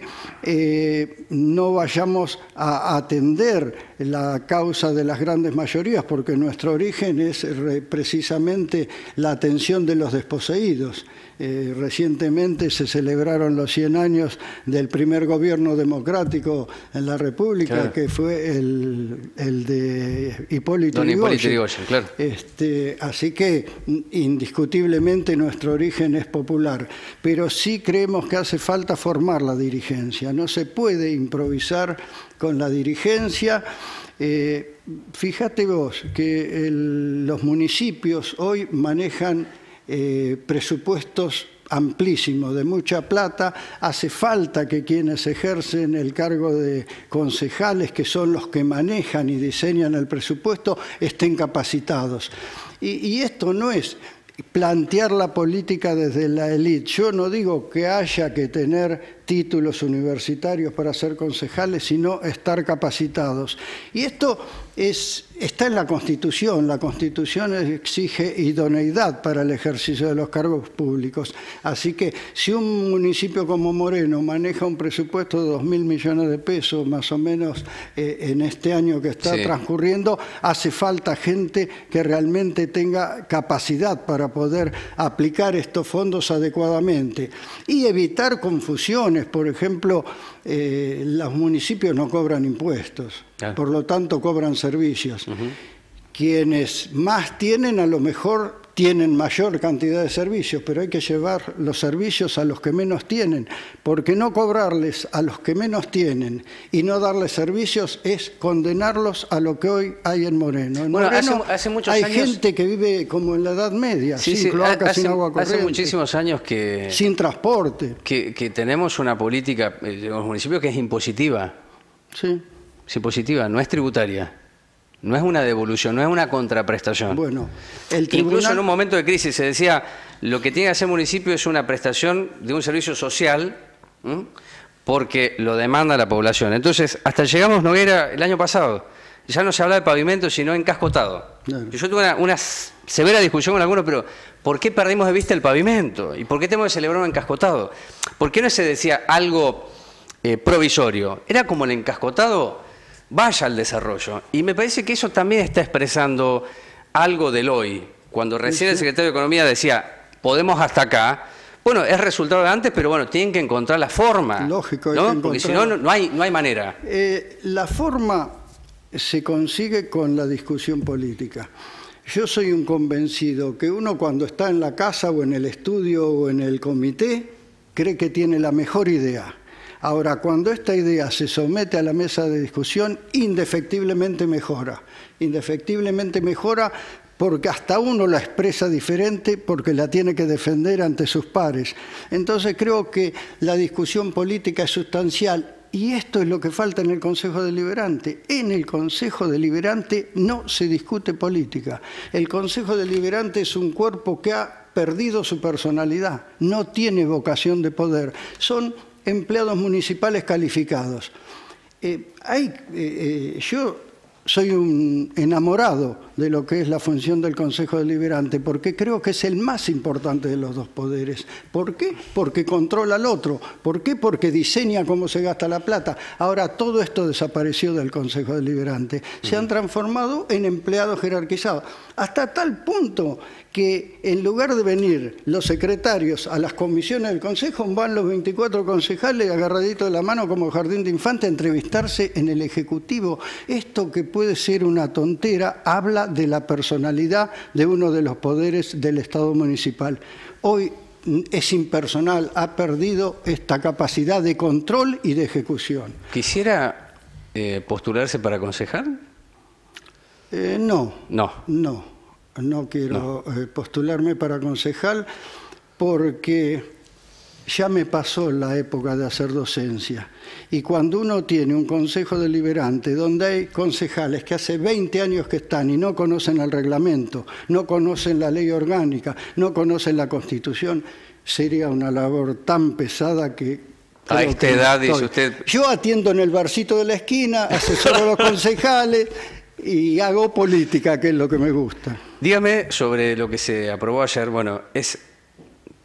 no vayamos a atender la causa de las grandes mayorías, porque nuestro origen es precisamente la atención de los desposeídos. Recientemente se celebraron los 100 años del primer gobierno democrático en la República, que fue el de Hipólito Yrigoyen. Claro. Así que indiscutiblemente nuestro origen es popular, pero sí creemos que hace falta formar la dirigencia. No se puede improvisar con la dirigencia. Fíjate vos que los municipios hoy manejan presupuestos amplísimos, de mucha plata. Hace falta que quienes ejercen el cargo de concejales, que son los que manejan y diseñan el presupuesto, estén capacitados. Y esto no es plantear la política desde la élite. Yo no digo que haya que tener títulos universitarios para ser concejales, sino estar capacitados. Y esto está en la Constitución. La Constitución exige idoneidad para el ejercicio de los cargos públicos. Así que si un municipio como Moreno maneja un presupuesto de 2.000 millones de pesos, más o menos en este año que está transcurriendo, hace falta gente que realmente tenga capacidad para poder aplicar estos fondos adecuadamente y evitar confusiones. Por ejemplo, los municipios no cobran impuestos, por lo tanto cobran servicios. Quienes más tienen, a lo mejor tienen mayor cantidad de servicios, pero hay que llevar los servicios a los que menos tienen, porque no cobrarles a los que menos tienen y no darles servicios es condenarlos a lo que hoy hay en Moreno. En Moreno hace muchos hay años... gente que vive como en la Edad Media, sin cloacas, sin agua corriente. Hace muchísimos años que... Sin transporte. Que tenemos una política en los municipios que es impositiva. Sí. Es impositiva, no es tributaria. No es una devolución, no es una contraprestación. Bueno, el tribunal... Incluso en un momento de crisis se decía, lo que tiene que hacer el municipio es una prestación de un servicio social, porque lo demanda la población. Entonces, hasta llegamos, Noguera, el año pasado, ya no se habla de pavimento, sino encascotado. Claro. Yo tuve una severa discusión con algunos, pero ¿por qué perdimos de vista el pavimento? ¿Y por qué tenemos que celebrar un encascotado? ¿Por qué no se decía algo provisorio? Era como el encascotado... vaya al desarrollo. Y me parece que eso también está expresando algo del hoy. Cuando recién el secretario de Economía decía, podemos hasta acá, bueno, es resultado de antes, pero bueno, tienen que encontrar la forma. Lógico, ¿no? Porque si no, no hay manera. La forma se consigue con la discusión política. Yo soy un convencido que uno cuando está en la casa o en el estudio o en el comité, cree que tiene la mejor idea. Ahora, cuando esta idea se somete a la mesa de discusión, indefectiblemente mejora. Indefectiblemente mejora porque hasta uno la expresa diferente porque la tiene que defender ante sus pares. Entonces creo que la discusión política es sustancial y esto es lo que falta en el Consejo Deliberante. En el Consejo Deliberante no se discute política. El Consejo Deliberante es un cuerpo que ha perdido su personalidad, no tiene vocación de poder. Son empleados municipales calificados. Yo soy un enamorado de lo que es la función del Consejo Deliberante, porque creo que es el más importante de los dos poderes. ¿Por qué? Porque controla al otro. ¿Por qué? Porque diseña cómo se gasta la plata. Ahora, todo esto desapareció del Consejo Deliberante. Se han transformado en empleados jerarquizados. Hasta tal punto que en lugar de venir los secretarios a las comisiones del Consejo, van los 24 concejales agarraditos de la mano como jardín de infante a entrevistarse en el Ejecutivo. Esto que puede ser una tontera, habla de la personalidad de uno de los poderes del Estado municipal. Hoy es impersonal, ha perdido esta capacidad de control y de ejecución. ¿Quisiera postularse para concejal? No quiero postularme para concejal porque ya me pasó la época de hacer docencia. Y cuando uno tiene un consejo deliberante donde hay concejales que hace 20 años que están y no conocen el reglamento, no conocen la ley orgánica, no conocen la Constitución, sería una labor tan pesada que... A esta edad, dice usted... Yo atiendo en el barcito de la esquina, asesoro a los concejales y hago política, que es lo que me gusta. Dígame sobre lo que se aprobó ayer. Bueno,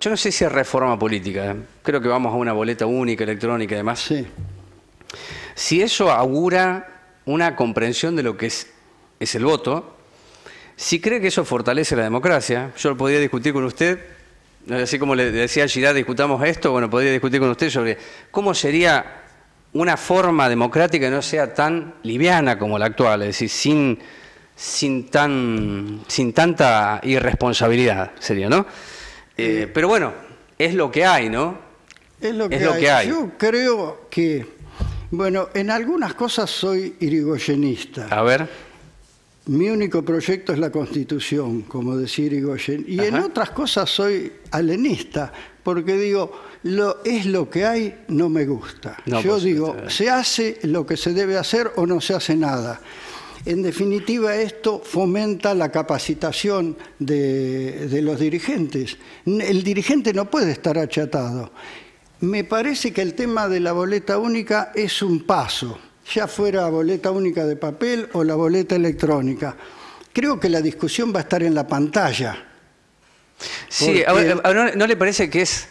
yo no sé si es reforma política. Creo que vamos a una boleta única, electrónica y demás. Sí. Si eso augura una comprensión de lo que es el voto, si cree que eso fortalece la democracia, yo lo podría discutir con usted, así como le decía a Girard, discutamos esto, bueno, podría discutir con usted sobre cómo sería una forma democrática que no sea tan liviana como la actual, es decir, sin tanta irresponsabilidad, sería, ¿no? Pero bueno, es lo que hay, ¿no? Es lo que hay. Yo creo que, bueno, en algunas cosas soy irigoyenista. A ver. Mi único proyecto es la Constitución, como decía Irigoyen. Y en otras cosas soy alenista, porque digo, es lo que hay, no me gusta. Yo digo, se hace lo que se debe hacer o no se hace nada. En definitiva, esto fomenta la capacitación de los dirigentes. El dirigente no puede estar achatado. Me parece que el tema de la boleta única es un paso, ya fuera boleta única de papel o la boleta electrónica. Creo que la discusión va a estar en la pantalla. Sí, ahora, ¿no le parece que es...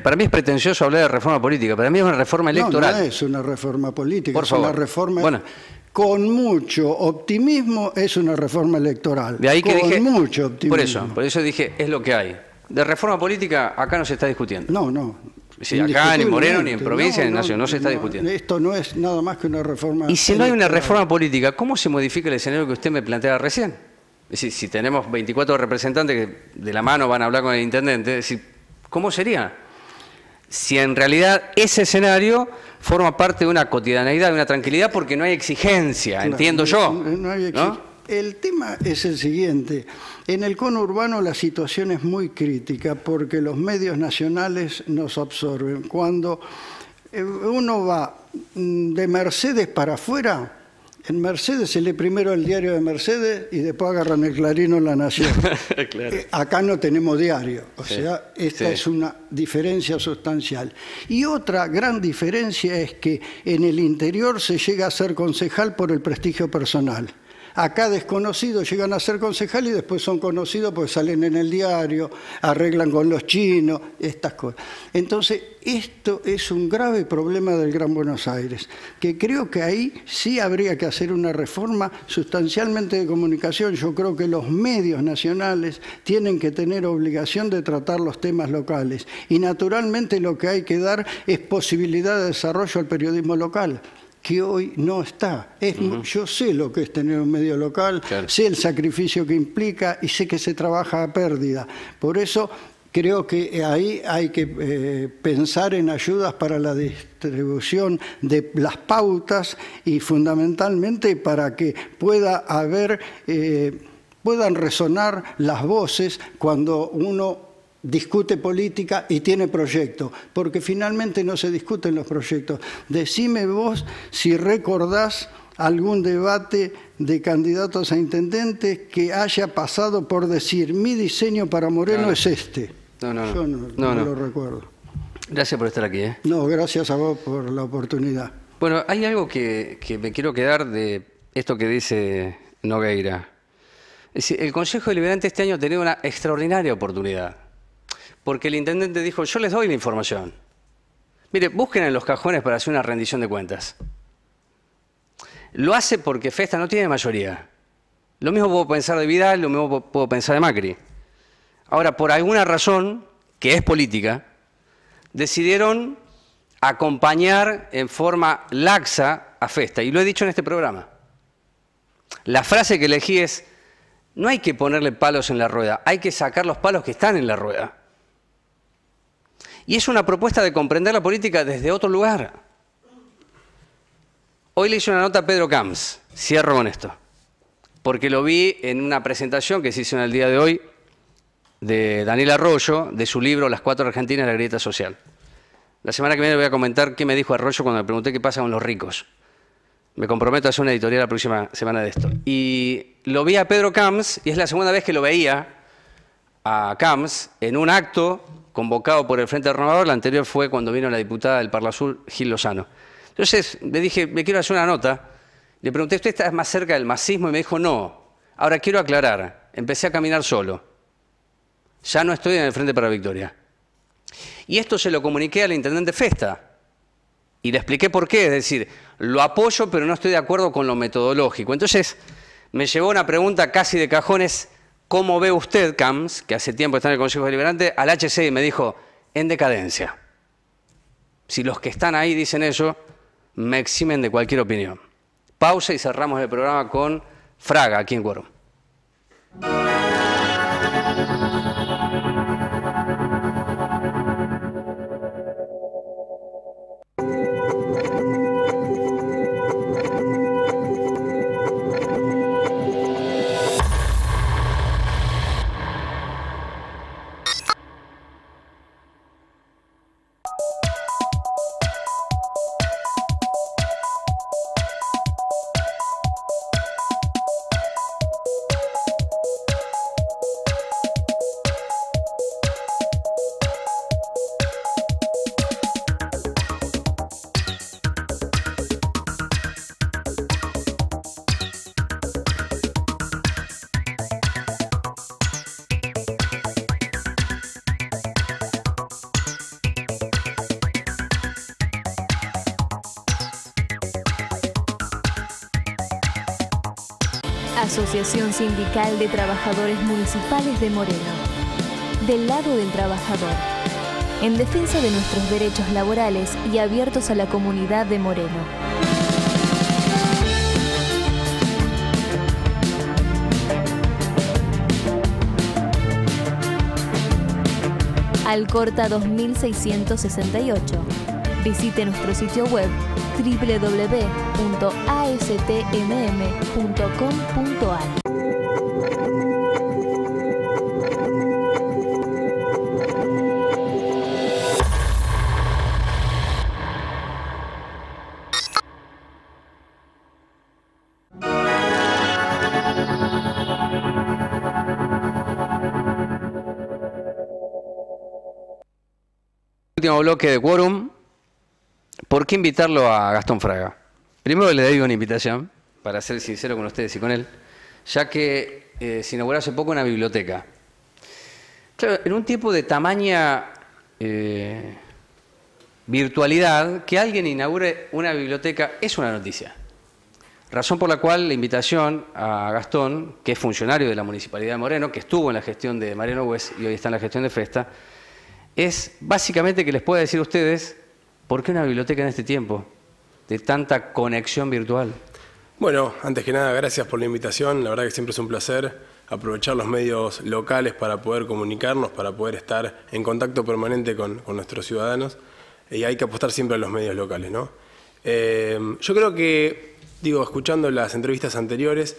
para mí es pretencioso hablar de reforma política, para mí es una reforma electoral. No es una reforma política, por favor. Una reforma... Con mucho optimismo es una reforma electoral. De ahí que dije, mucho optimismo. Por eso dije, es lo que hay. De reforma política acá no se está discutiendo. No. Si acá, ni en Moreno, ni en provincia, ni en Nación, no se está discutiendo. Esto no es nada más que una reforma. Y si no hay una reforma política, ¿cómo se modifica el escenario que usted me planteaba recién? Es decir, si tenemos 24 representantes que de la mano van a hablar con el intendente, es decir, ¿cómo sería? Si en realidad ese escenario forma parte de una cotidianeidad, de una tranquilidad, porque no hay exigencia, claro, entiendo yo. No hay exigencia. ¿No? El tema es el siguiente. En el conurbano la situación es muy crítica porque los medios nacionales nos absorben. Cuando uno va de Mercedes para afuera, en Mercedes se lee primero el diario de Mercedes y después agarran el Clarín o La Nación. Claro. Acá no tenemos diario, o sea, esta es una diferencia sustancial. Y otra gran diferencia es que en el interior se llega a ser concejal por el prestigio personal. Acá desconocidos llegan a ser concejal y después son conocidos porque salen en el diario, arreglan con los chinos, estas cosas. Entonces, esto es un grave problema del Gran Buenos Aires, que creo que ahí sí habría que hacer una reforma sustancialmente de comunicación. Yo creo que los medios nacionales tienen que tener obligación de tratar los temas locales. Y naturalmente lo que hay que dar es posibilidad de desarrollo al periodismo local, que hoy no está. Yo sé lo que es tener un medio local, claro, sé el sacrificio que implica y sé que se trabaja a pérdida. Por eso creo que ahí hay que pensar en ayudas para la distribución de las pautas y fundamentalmente para que pueda haber, puedan resonar las voces cuando uno discute política y tiene proyectos, porque finalmente no se discuten los proyectos. Decime vos si recordás algún debate de candidatos a intendentes que haya pasado por decir mi diseño para Moreno es este. Yo no lo recuerdo. Gracias por estar aquí. No, gracias a vos por la oportunidad. Bueno, hay algo que me quiero quedar de esto que dice Nogueira. Es decir, el Consejo Deliberante este año ha tenido una extraordinaria oportunidad, porque el intendente dijo, yo les doy la información. Mire, busquen en los cajones para hacer una rendición de cuentas. Lo hace porque Festa no tiene mayoría. Lo mismo puedo pensar de Vidal, lo mismo puedo pensar de Macri. Ahora, por alguna razón, que es política, decidieron acompañar en forma laxa a Festa. Y lo he dicho en este programa. La frase que elegí es, no hay que ponerle palos en la rueda, hay que sacar los palos que están en la rueda. Y es una propuesta de comprender la política desde otro lugar. Hoy le hice una nota a Pedro Camps, cierro con esto, porque lo vi en una presentación que se hizo en el día de hoy de Daniel Arroyo, de su libro Las 4 Argentinas de la grieta social. La semana que viene voy a comentar qué me dijo Arroyo cuando me pregunté qué pasa con los ricos. Me comprometo a hacer una editorial la próxima semana de esto. Y lo vi a Pedro Camps, y es la segunda vez que lo veía a Camps en un acto convocado por el Frente Renovador. La anterior fue cuando vino la diputada del Parla Sur, Gil Lozano. Entonces le dije, me quiero hacer una nota. Le pregunté, ¿usted está más cerca del masismo? Y me dijo, no. Ahora quiero aclarar, empecé a caminar solo. Ya no estoy en el Frente para la Victoria. Y esto se lo comuniqué al intendente Festa. Y le expliqué por qué. Es decir, lo apoyo, pero no estoy de acuerdo con lo metodológico. Entonces me llevó una pregunta casi de cajones. ¿Cómo ve usted, Camps, que hace tiempo está en el Consejo Deliberante, al HC? Y me dijo, en decadencia. Si los que están ahí dicen eso, me eximen de cualquier opinión. Pausa y cerramos el programa con Fraga, aquí en Quórum. Asociación Sindical de Trabajadores Municipales de Moreno. Del lado del trabajador. en defensa de nuestros derechos laborales y abiertos a la comunidad de Moreno. Alcorta 2668. Visite nuestro sitio web www.astmm.com.ar. Último bloque de quórum. ¿Por qué invitarlo a Gastón Fraga? Primero le doy una invitación, para ser sincero con ustedes y con él, ya que se inauguró hace poco una biblioteca. Claro, en un tiempo de tamaña virtualidad, que alguien inaugure una biblioteca es una noticia. Razón por la cual la invitación a Gastón, que es funcionario de la Municipalidad de Moreno, que estuvo en la gestión de Mariano Güez y hoy está en la gestión de Festa, es básicamente que les pueda decir a ustedes por qué una biblioteca en este tiempo de tanta conexión virtual. Bueno, antes que nada, gracias por la invitación. La verdad que siempre es un placer aprovechar los medios locales para poder comunicarnos, para poder estar en contacto permanente con nuestros ciudadanos. Y hay que apostar siempre a los medios locales, ¿no? Yo creo que, escuchando las entrevistas anteriores,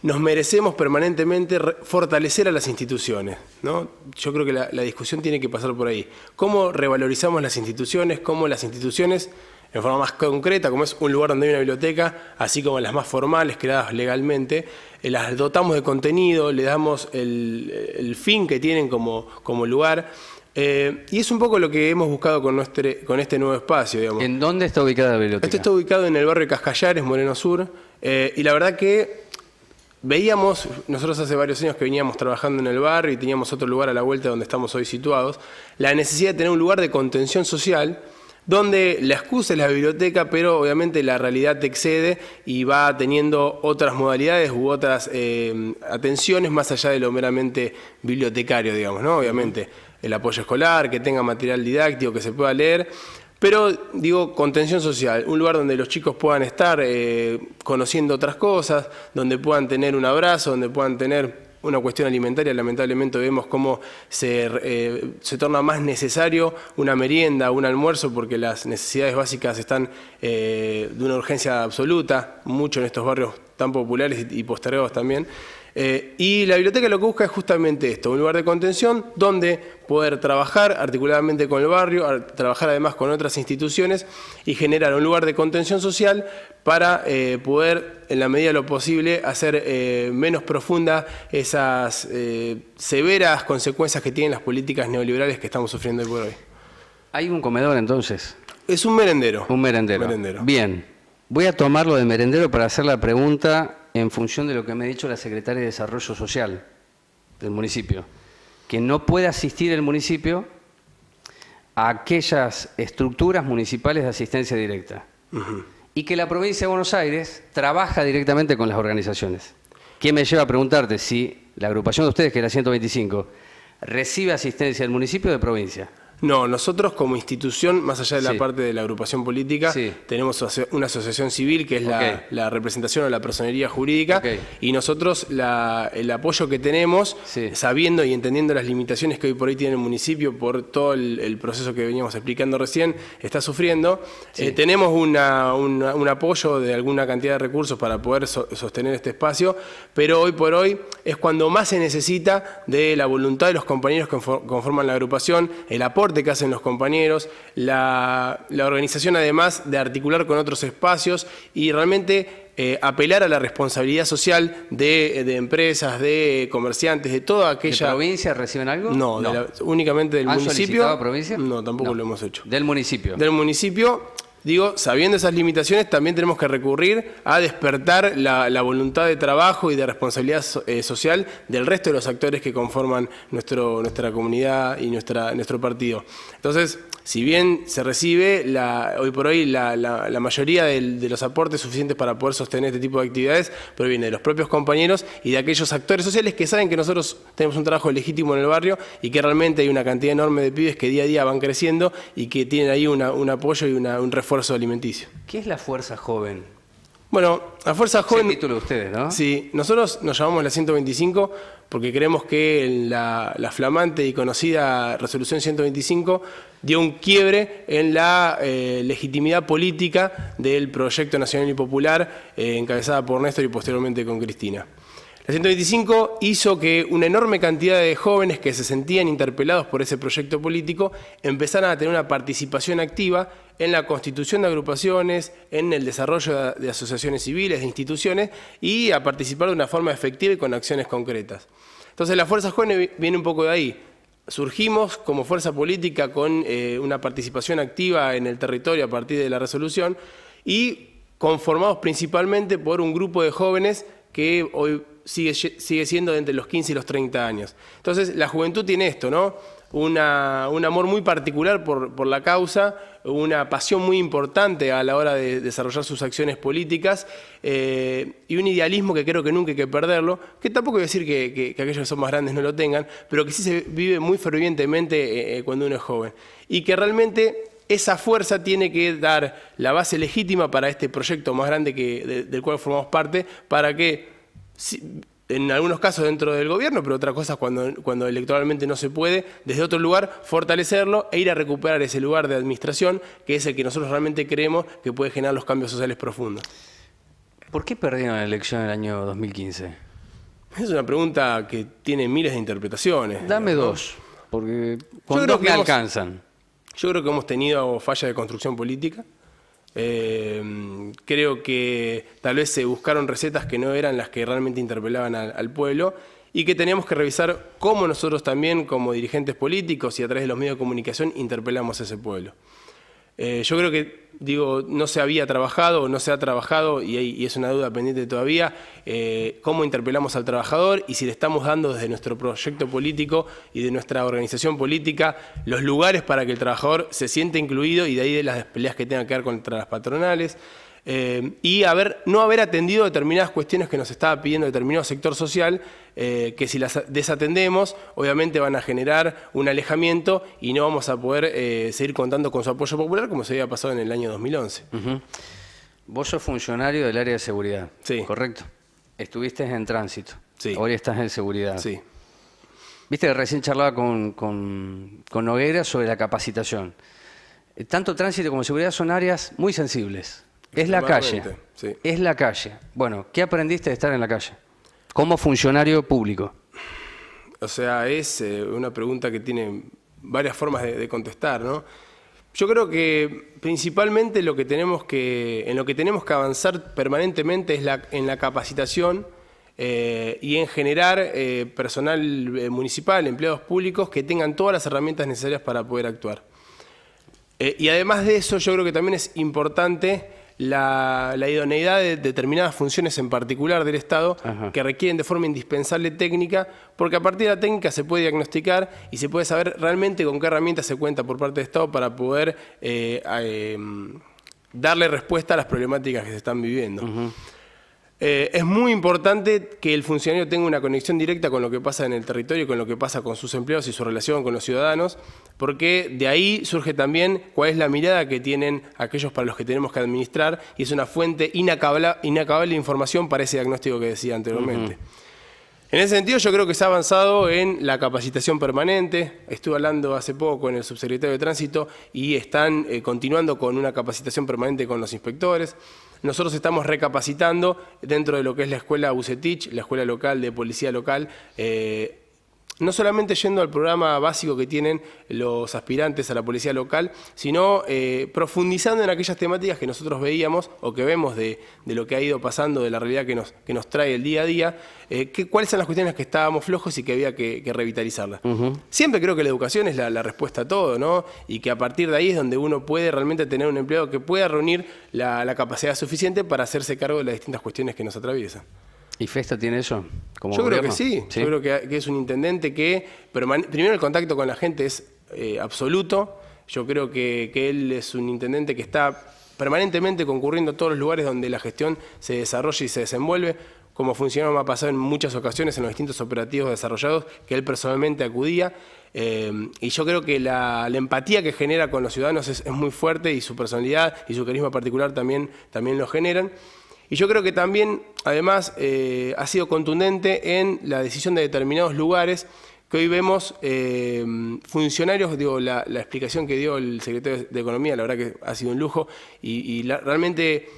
nos merecemos permanentemente fortalecer a las instituciones, ¿no? Yo creo que la discusión tiene que pasar por ahí. ¿Cómo revalorizamos las instituciones? ¿Cómo las instituciones, en forma más concreta, como es un lugar donde hay una biblioteca, así como las más formales, creadas legalmente, las dotamos de contenido, le damos el fin que tienen como lugar? Y es un poco lo que hemos buscado con este nuevo espacio, digamos. ¿En dónde está ubicada la biblioteca? Esto está ubicado en el barrio Cascallares, Moreno Sur, y la verdad que veíamos, nosotros hace varios años que veníamos trabajando en el barrio y teníamos otro lugar a la vuelta donde estamos hoy situados, la necesidad de tener un lugar de contención social donde la excusa es la biblioteca, pero obviamente la realidad te excede y va teniendo otras modalidades u otras atenciones más allá de lo meramente bibliotecario, digamos, ¿no? Obviamente el apoyo escolar, que tenga material didáctico, que se pueda leer. Pero, contención social, un lugar donde los chicos puedan estar conociendo otras cosas, donde puedan tener un abrazo, donde puedan tener una cuestión alimentaria. Lamentablemente vemos cómo se torna más necesario una merienda, un almuerzo, porque las necesidades básicas están de una urgencia absoluta, mucho en estos barrios tan populares y postergados también. Y la biblioteca lo que busca es justamente esto, un lugar de contención donde poder trabajar articuladamente con el barrio, trabajar además con otras instituciones y generar un lugar de contención social para poder, en la medida de lo posible, hacer menos profunda esas severas consecuencias que tienen las políticas neoliberales que estamos sufriendo hoy por hoy. ¿Hay un comedor entonces? Es un merendero. Un merendero. Bien, voy a tomarlo de merendero para hacer la pregunta en función de lo que me ha dicho la secretaria de Desarrollo Social del municipio, que no puede asistir el municipio a aquellas estructuras municipales de asistencia directa. Y que la provincia de Buenos Aires trabaja directamente con las organizaciones. ¿Qué me lleva a preguntarte si la agrupación de ustedes, que es la 125, recibe asistencia del municipio o de provincia? No, nosotros como institución, más allá de la parte de la agrupación política, tenemos una asociación civil que es la representación o la personería jurídica, y nosotros el apoyo que tenemos, sabiendo y entendiendo las limitaciones que hoy por hoy tiene el municipio por todo el proceso que veníamos explicando recién, está sufriendo, tenemos un apoyo de alguna cantidad de recursos para poder sostener este espacio, pero hoy por hoy es cuando más se necesita de la voluntad de los compañeros que conforman la agrupación, el aporte que hacen los compañeros, la organización además de articular con otros espacios y realmente apelar a la responsabilidad social de empresas, de comerciantes, de toda aquella... ¿De provincia reciben algo? No, únicamente del municipio. ¿Han solicitado provincia? No, tampoco lo hemos hecho. ¿Del municipio? Del municipio. digo, sabiendo esas limitaciones, también tenemos que recurrir a despertar la voluntad de trabajo y de responsabilidad social del resto de los actores que conforman nuestra comunidad y nuestro partido. Entonces, si bien se recibe hoy por hoy la mayoría de los aportes suficientes para poder sostener este tipo de actividades, proviene de los propios compañeros y de aquellos actores sociales que saben que nosotros tenemos un trabajo legítimo en el barrio y que realmente hay una cantidad enorme de pibes que día a día van creciendo y que tienen ahí un apoyo y un refuerzo alimenticio. ¿Qué es la Fuerza Joven? Bueno, la Fuerza Joven... Es el título de ustedes, ¿no? Sí, nosotros nos llamamos la 125 porque creemos que la flamante y conocida Resolución 125 dio un quiebre en la legitimidad política del proyecto nacional y popular encabezada por Néstor y posteriormente con Cristina. La 125 hizo que una enorme cantidad de jóvenes que se sentían interpelados por ese proyecto político empezaran a tener una participación activa en la constitución de agrupaciones, en el desarrollo de asociaciones civiles, de instituciones y a participar de una forma efectiva y con acciones concretas. Entonces la Fuerza Joven viene un poco de ahí. Surgimos como fuerza política con una participación activa en el territorio a partir de la resolución y conformados principalmente por un grupo de jóvenes que hoy sigue siendo de entre los 15 y los 30 años. Entonces, la juventud tiene esto, ¿no? Un amor muy particular por la causa, una pasión muy importante a la hora de desarrollar sus acciones políticas y un idealismo que creo que nunca hay que perderlo, que tampoco voy a decir que aquellos que son más grandes no lo tengan, pero que sí se vive muy fervientemente cuando uno es joven. Y que realmente esa fuerza tiene que dar la base legítima para este proyecto más grande del cual formamos parte, para que en algunos casos dentro del gobierno, pero otras cosas cuando electoralmente no se puede, desde otro lugar fortalecerlo e ir a recuperar ese lugar de administración que es el que nosotros realmente creemos que puede generar los cambios sociales profundos. ¿Por qué perdieron la elección en el año 2015? Es una pregunta que tiene miles de interpretaciones. Dame dos, porque con dos me alcanzan. Yo creo que hemos tenido falla de construcción política. Creo que tal vez se buscaron recetas que no eran las que realmente interpelaban al pueblo y que teníamos que revisar cómo nosotros también como dirigentes políticos y a través de los medios de comunicación interpelamos a ese pueblo. Yo creo que, no se había trabajado o no se ha trabajado, y es una duda pendiente todavía, cómo interpelamos al trabajador y si le estamos dando desde nuestro proyecto político y de nuestra organización política los lugares para que el trabajador se sienta incluido y de ahí de las peleas que tengan que ver contra las patronales. Y no haber atendido determinadas cuestiones que nos estaba pidiendo determinado sector social, que si las desatendemos, obviamente van a generar un alejamiento y no vamos a poder seguir contando con su apoyo popular como se había pasado en el año 2011. Vos sos funcionario del área de seguridad, sí. ¿Correcto? Estuviste en tránsito, sí. Hoy estás en seguridad. Sí. Viste que recién charlaba con Noguera sobre la capacitación. Tanto tránsito como seguridad son áreas muy sensibles. Es la calle, sí. Es la calle. Bueno, ¿qué aprendiste de estar en la calle? Como funcionario público. O sea, es una pregunta que tiene varias formas de contestar, ¿no? Yo creo que principalmente en lo que tenemos que avanzar permanentemente es en la capacitación y en generar personal municipal, empleados públicos que tengan todas las herramientas necesarias para poder actuar. Y además de eso, yo creo que también es importante la idoneidad de determinadas funciones en particular del Estado. Ajá. Que requieren de forma indispensable técnica, porque a partir de la técnica se puede diagnosticar y se puede saber realmente con qué herramientas se cuenta por parte del Estado para poder darle respuesta a las problemáticas que se están viviendo. Es muy importante que el funcionario tenga una conexión directa con lo que pasa en el territorio, con lo que pasa con sus empleados y su relación con los ciudadanos, porque de ahí surge también cuál es la mirada que tienen aquellos para los que tenemos que administrar, y es una fuente inacabable de información para ese diagnóstico que decía anteriormente. En ese sentido, yo creo que se ha avanzado en la capacitación permanente. Estuve hablando hace poco con el subsecretario de Tránsito y están continuando con una capacitación permanente con los inspectores. Nosotros estamos recapacitando dentro de lo que es la escuela Bucetich, la escuela local de policía local, no solamente yendo al programa básico que tienen los aspirantes a la policía local, sino profundizando en aquellas temáticas que nosotros veíamos o que vemos de lo que ha ido pasando, de la realidad que nos trae el día a día, cuáles son las cuestiones que estábamos flojos y que había que revitalizarlas. Siempre creo que la educación es la respuesta a todo, ¿no? Y que a partir de ahí es donde uno puede realmente tener un empleado que pueda reunir la capacidad suficiente para hacerse cargo de las distintas cuestiones que nos atraviesan. ¿Y Festa tiene eso? Como yo gobierno? Creo que sí. Yo creo que es un intendente que, primero el contacto con la gente es absoluto. Yo creo que él es un intendente que está permanentemente concurriendo a todos los lugares donde la gestión se desarrolla y se desenvuelve, como funcionó, me ha pasado en muchas ocasiones en los distintos operativos desarrollados, que él personalmente acudía. Y yo creo que la empatía que genera con los ciudadanos es muy fuerte, y su personalidad y su carisma particular también lo generan. Y yo creo que también, además, ha sido contundente en la decisión de determinados lugares que hoy vemos funcionarios, digo, la explicación que dio el secretario de Economía, la verdad que ha sido un lujo, y realmente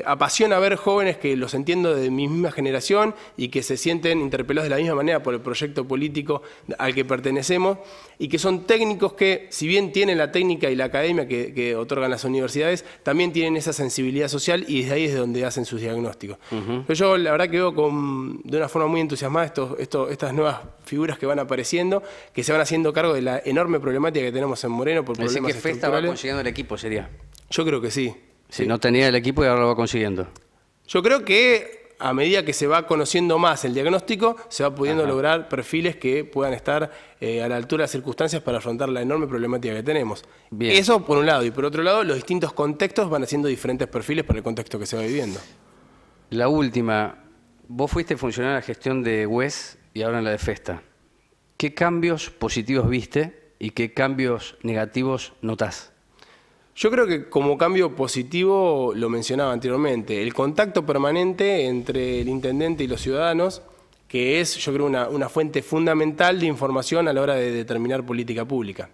apasiona ver jóvenes que los entiendo de mi misma generación y que se sienten interpelados de la misma manera por el proyecto político al que pertenecemos, y que son técnicos que, si bien tienen la técnica y la academia que otorgan las universidades, también tienen esa sensibilidad social, y desde ahí es donde hacen sus diagnósticos. Pero yo la verdad que veo de una forma muy entusiasmada estas nuevas figuras que van apareciendo, que se van haciendo cargo de la enorme problemática que tenemos en Moreno por problemas estructurales. ¿Que Festa va consiguiendo el equipo, sería? Yo creo que sí. Si no tenía el equipo y ahora lo va consiguiendo. Yo creo que a medida que se va conociendo más el diagnóstico, se va pudiendo lograr perfiles que puedan estar a la altura de las circunstancias para afrontar la enorme problemática que tenemos. Bien. Eso por un lado, y por otro lado, los distintos contextos van haciendo diferentes perfiles para el contexto que se va viviendo. La última, vos fuiste funcionario de la gestión de UES y ahora en la de Festa. ¿Qué cambios positivos viste y qué cambios negativos notás? Yo creo que como cambio positivo, lo mencionaba anteriormente, el contacto permanente entre el intendente y los ciudadanos, que es, yo creo, una fuente fundamental de información a la hora de determinar política pública.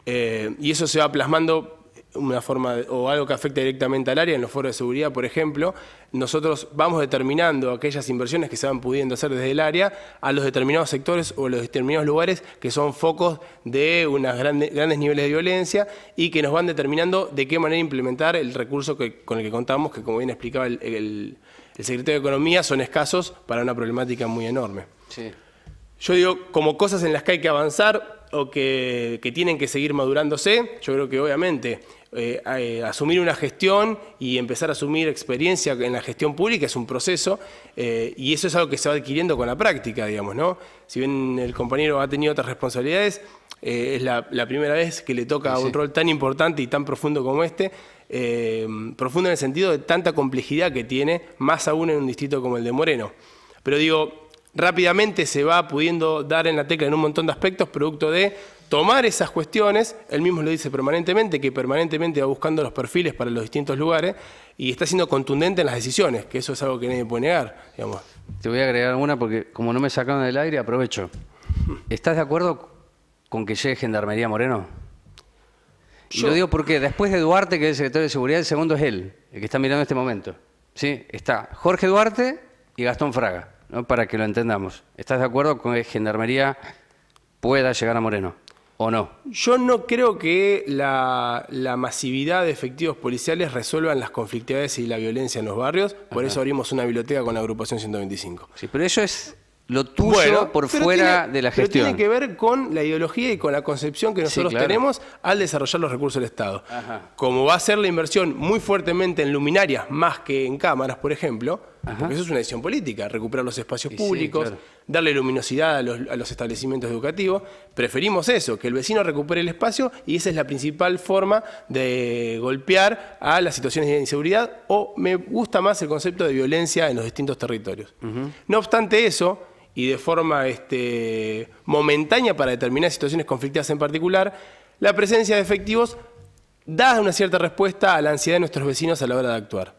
Y eso se va plasmando una forma o algo que afecta directamente al área. En los foros de seguridad, por ejemplo, nosotros vamos determinando aquellas inversiones que se van pudiendo hacer desde el área a los determinados sectores o los determinados lugares que son focos de unos grandes niveles de violencia, y que nos van determinando de qué manera implementar el recurso con el que contamos, que, como bien explicaba el secretario de Economía, son escasos para una problemática muy enorme. Sí. Yo digo, como cosas en las que hay que avanzar o que tienen que seguir madurándose, yo creo que obviamente asumir una gestión y empezar a asumir experiencia en la gestión pública es un proceso, y eso es algo que se va adquiriendo con la práctica, digamos, ¿no? Si bien el compañero ha tenido otras responsabilidades, es la primera vez que le toca un rol tan importante y tan profundo como este, profundo en el sentido de tanta complejidad que tiene, más aún en un distrito como el de Moreno. Pero digo, rápidamente se va pudiendo dar en la tecla en un montón de aspectos, producto de tomar esas cuestiones. Él mismo lo dice permanentemente, que permanentemente va buscando los perfiles para los distintos lugares y está siendo contundente en las decisiones, que eso es algo que nadie puede negar, digamos. Te voy a agregar una porque como no me sacaron del aire, aprovecho. ¿Estás de acuerdo con que llegue Gendarmería Moreno? Y lo digo porque después de Duarte, que es el secretario de Seguridad, el segundo es él, el que está mirando en este momento. ¿Sí? Está Jorge Duarte y Gastón Fraga, ¿no? Para que lo entendamos. ¿Estás de acuerdo con que Gendarmería pueda llegar a Moreno o no? Yo no creo que la masividad de efectivos policiales resuelvan las conflictividades y la violencia en los barrios. Por eso abrimos una biblioteca con la agrupación 125. Sí, pero eso es lo tuyo por fuera de la gestión. Pero tiene que ver con la ideología y con la concepción que nosotros tenemos al desarrollar los recursos del Estado. Como va a ser la inversión muy fuertemente en luminarias más que en cámaras, por ejemplo, porque eso es una decisión política, recuperar los espacios públicos, darle luminosidad a los establecimientos educativos. Preferimos eso, que el vecino recupere el espacio, y esa es la principal forma de golpear a las situaciones de inseguridad, o me gusta más el concepto de violencia en los distintos territorios. No obstante eso, y de forma momentánea para determinadas situaciones conflictivas en particular, la presencia de efectivos da una cierta respuesta a la ansiedad de nuestros vecinos a la hora de actuar.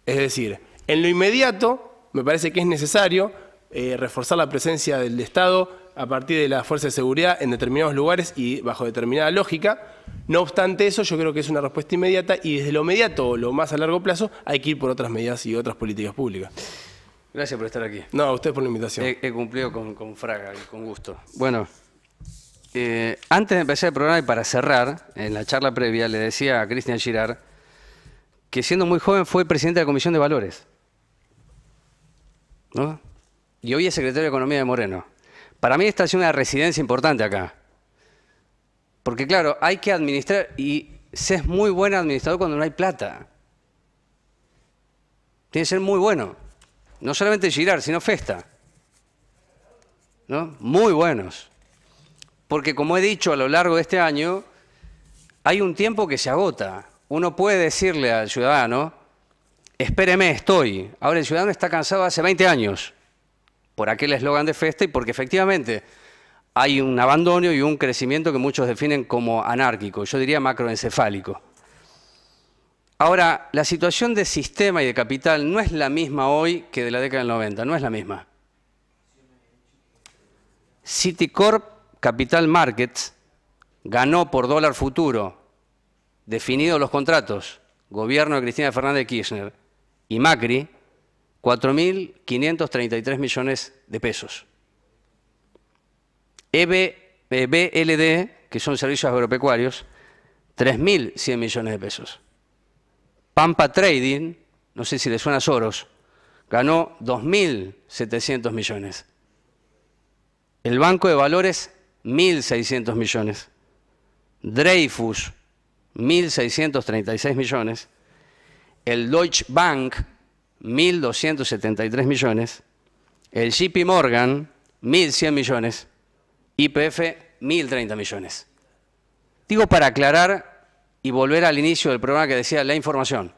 Es decir, en lo inmediato me parece que es necesario reforzar la presencia del Estado a partir de la fuerza de seguridad en determinados lugares y bajo determinada lógica. No obstante eso, yo creo que es una respuesta inmediata, y desde lo inmediato o lo más a largo plazo hay que ir por otras medidas y otras políticas públicas. Gracias por estar aquí. No, a usted por la invitación. He cumplido con Fraga, con gusto. Bueno, antes de empezar el programa y para cerrar, en la charla previa le decía a Cristian Girard que siendo muy joven fue presidente de la Comisión de Valores, ¿no? Y hoy es secretario de Economía de Moreno. Para mí esta es una residencia importante acá. Porque claro, hay que administrar y se es muy buen administrador cuando no hay plata. Tiene que ser muy bueno. No solamente Girard, sino Festa, ¿no? Muy buenos. Porque como he dicho a lo largo de este año, hay un tiempo que se agota. Uno puede decirle al ciudadano, espéreme, estoy. Ahora el ciudadano está cansado hace 20 años por aquel eslogan de Festa y porque efectivamente hay un abandono y un crecimiento que muchos definen como anárquico, yo diría macroencefálico. Ahora, la situación de sistema y de capital no es la misma hoy que de la década del 90, no es la misma. Citicorp Capital Markets ganó por dólar futuro, definidos los contratos, gobierno de Cristina Fernández de Kirchner y Macri, 4.533 millones de pesos. BLD, que son servicios agropecuarios, 3.100 millones de pesos. Pampa Trading, no sé si le suena a Soros, ganó 2.700 millones. El Banco de Valores, 1.600 millones. Dreyfus, 1.636 millones. El Deutsche Bank, 1.273 millones. El JP Morgan, 1.100 millones. YPF, 1.030 millones. Digo para aclarar y volver al inicio del programa que decía la información.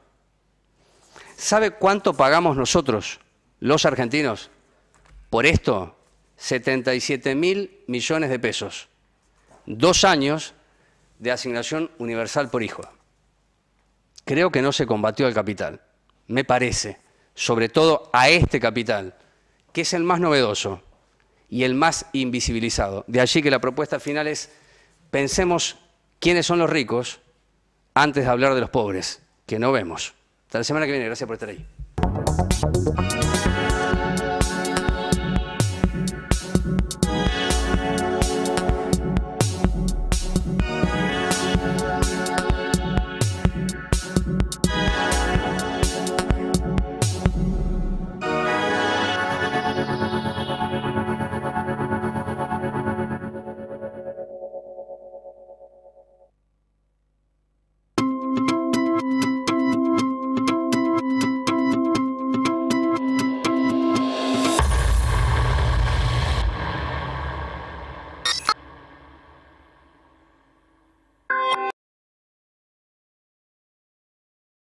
¿Sabe cuánto pagamos nosotros, los argentinos, por esto? 77.000 millones de pesos. 2 años de asignación universal por hijo. Creo que no se combatió al capital, me parece, sobre todo a este capital, que es el más novedoso y el más invisibilizado. De allí que la propuesta final es, pensemos quiénes son los ricos antes de hablar de los pobres, que no vemos. Hasta la semana que viene, gracias por estar ahí.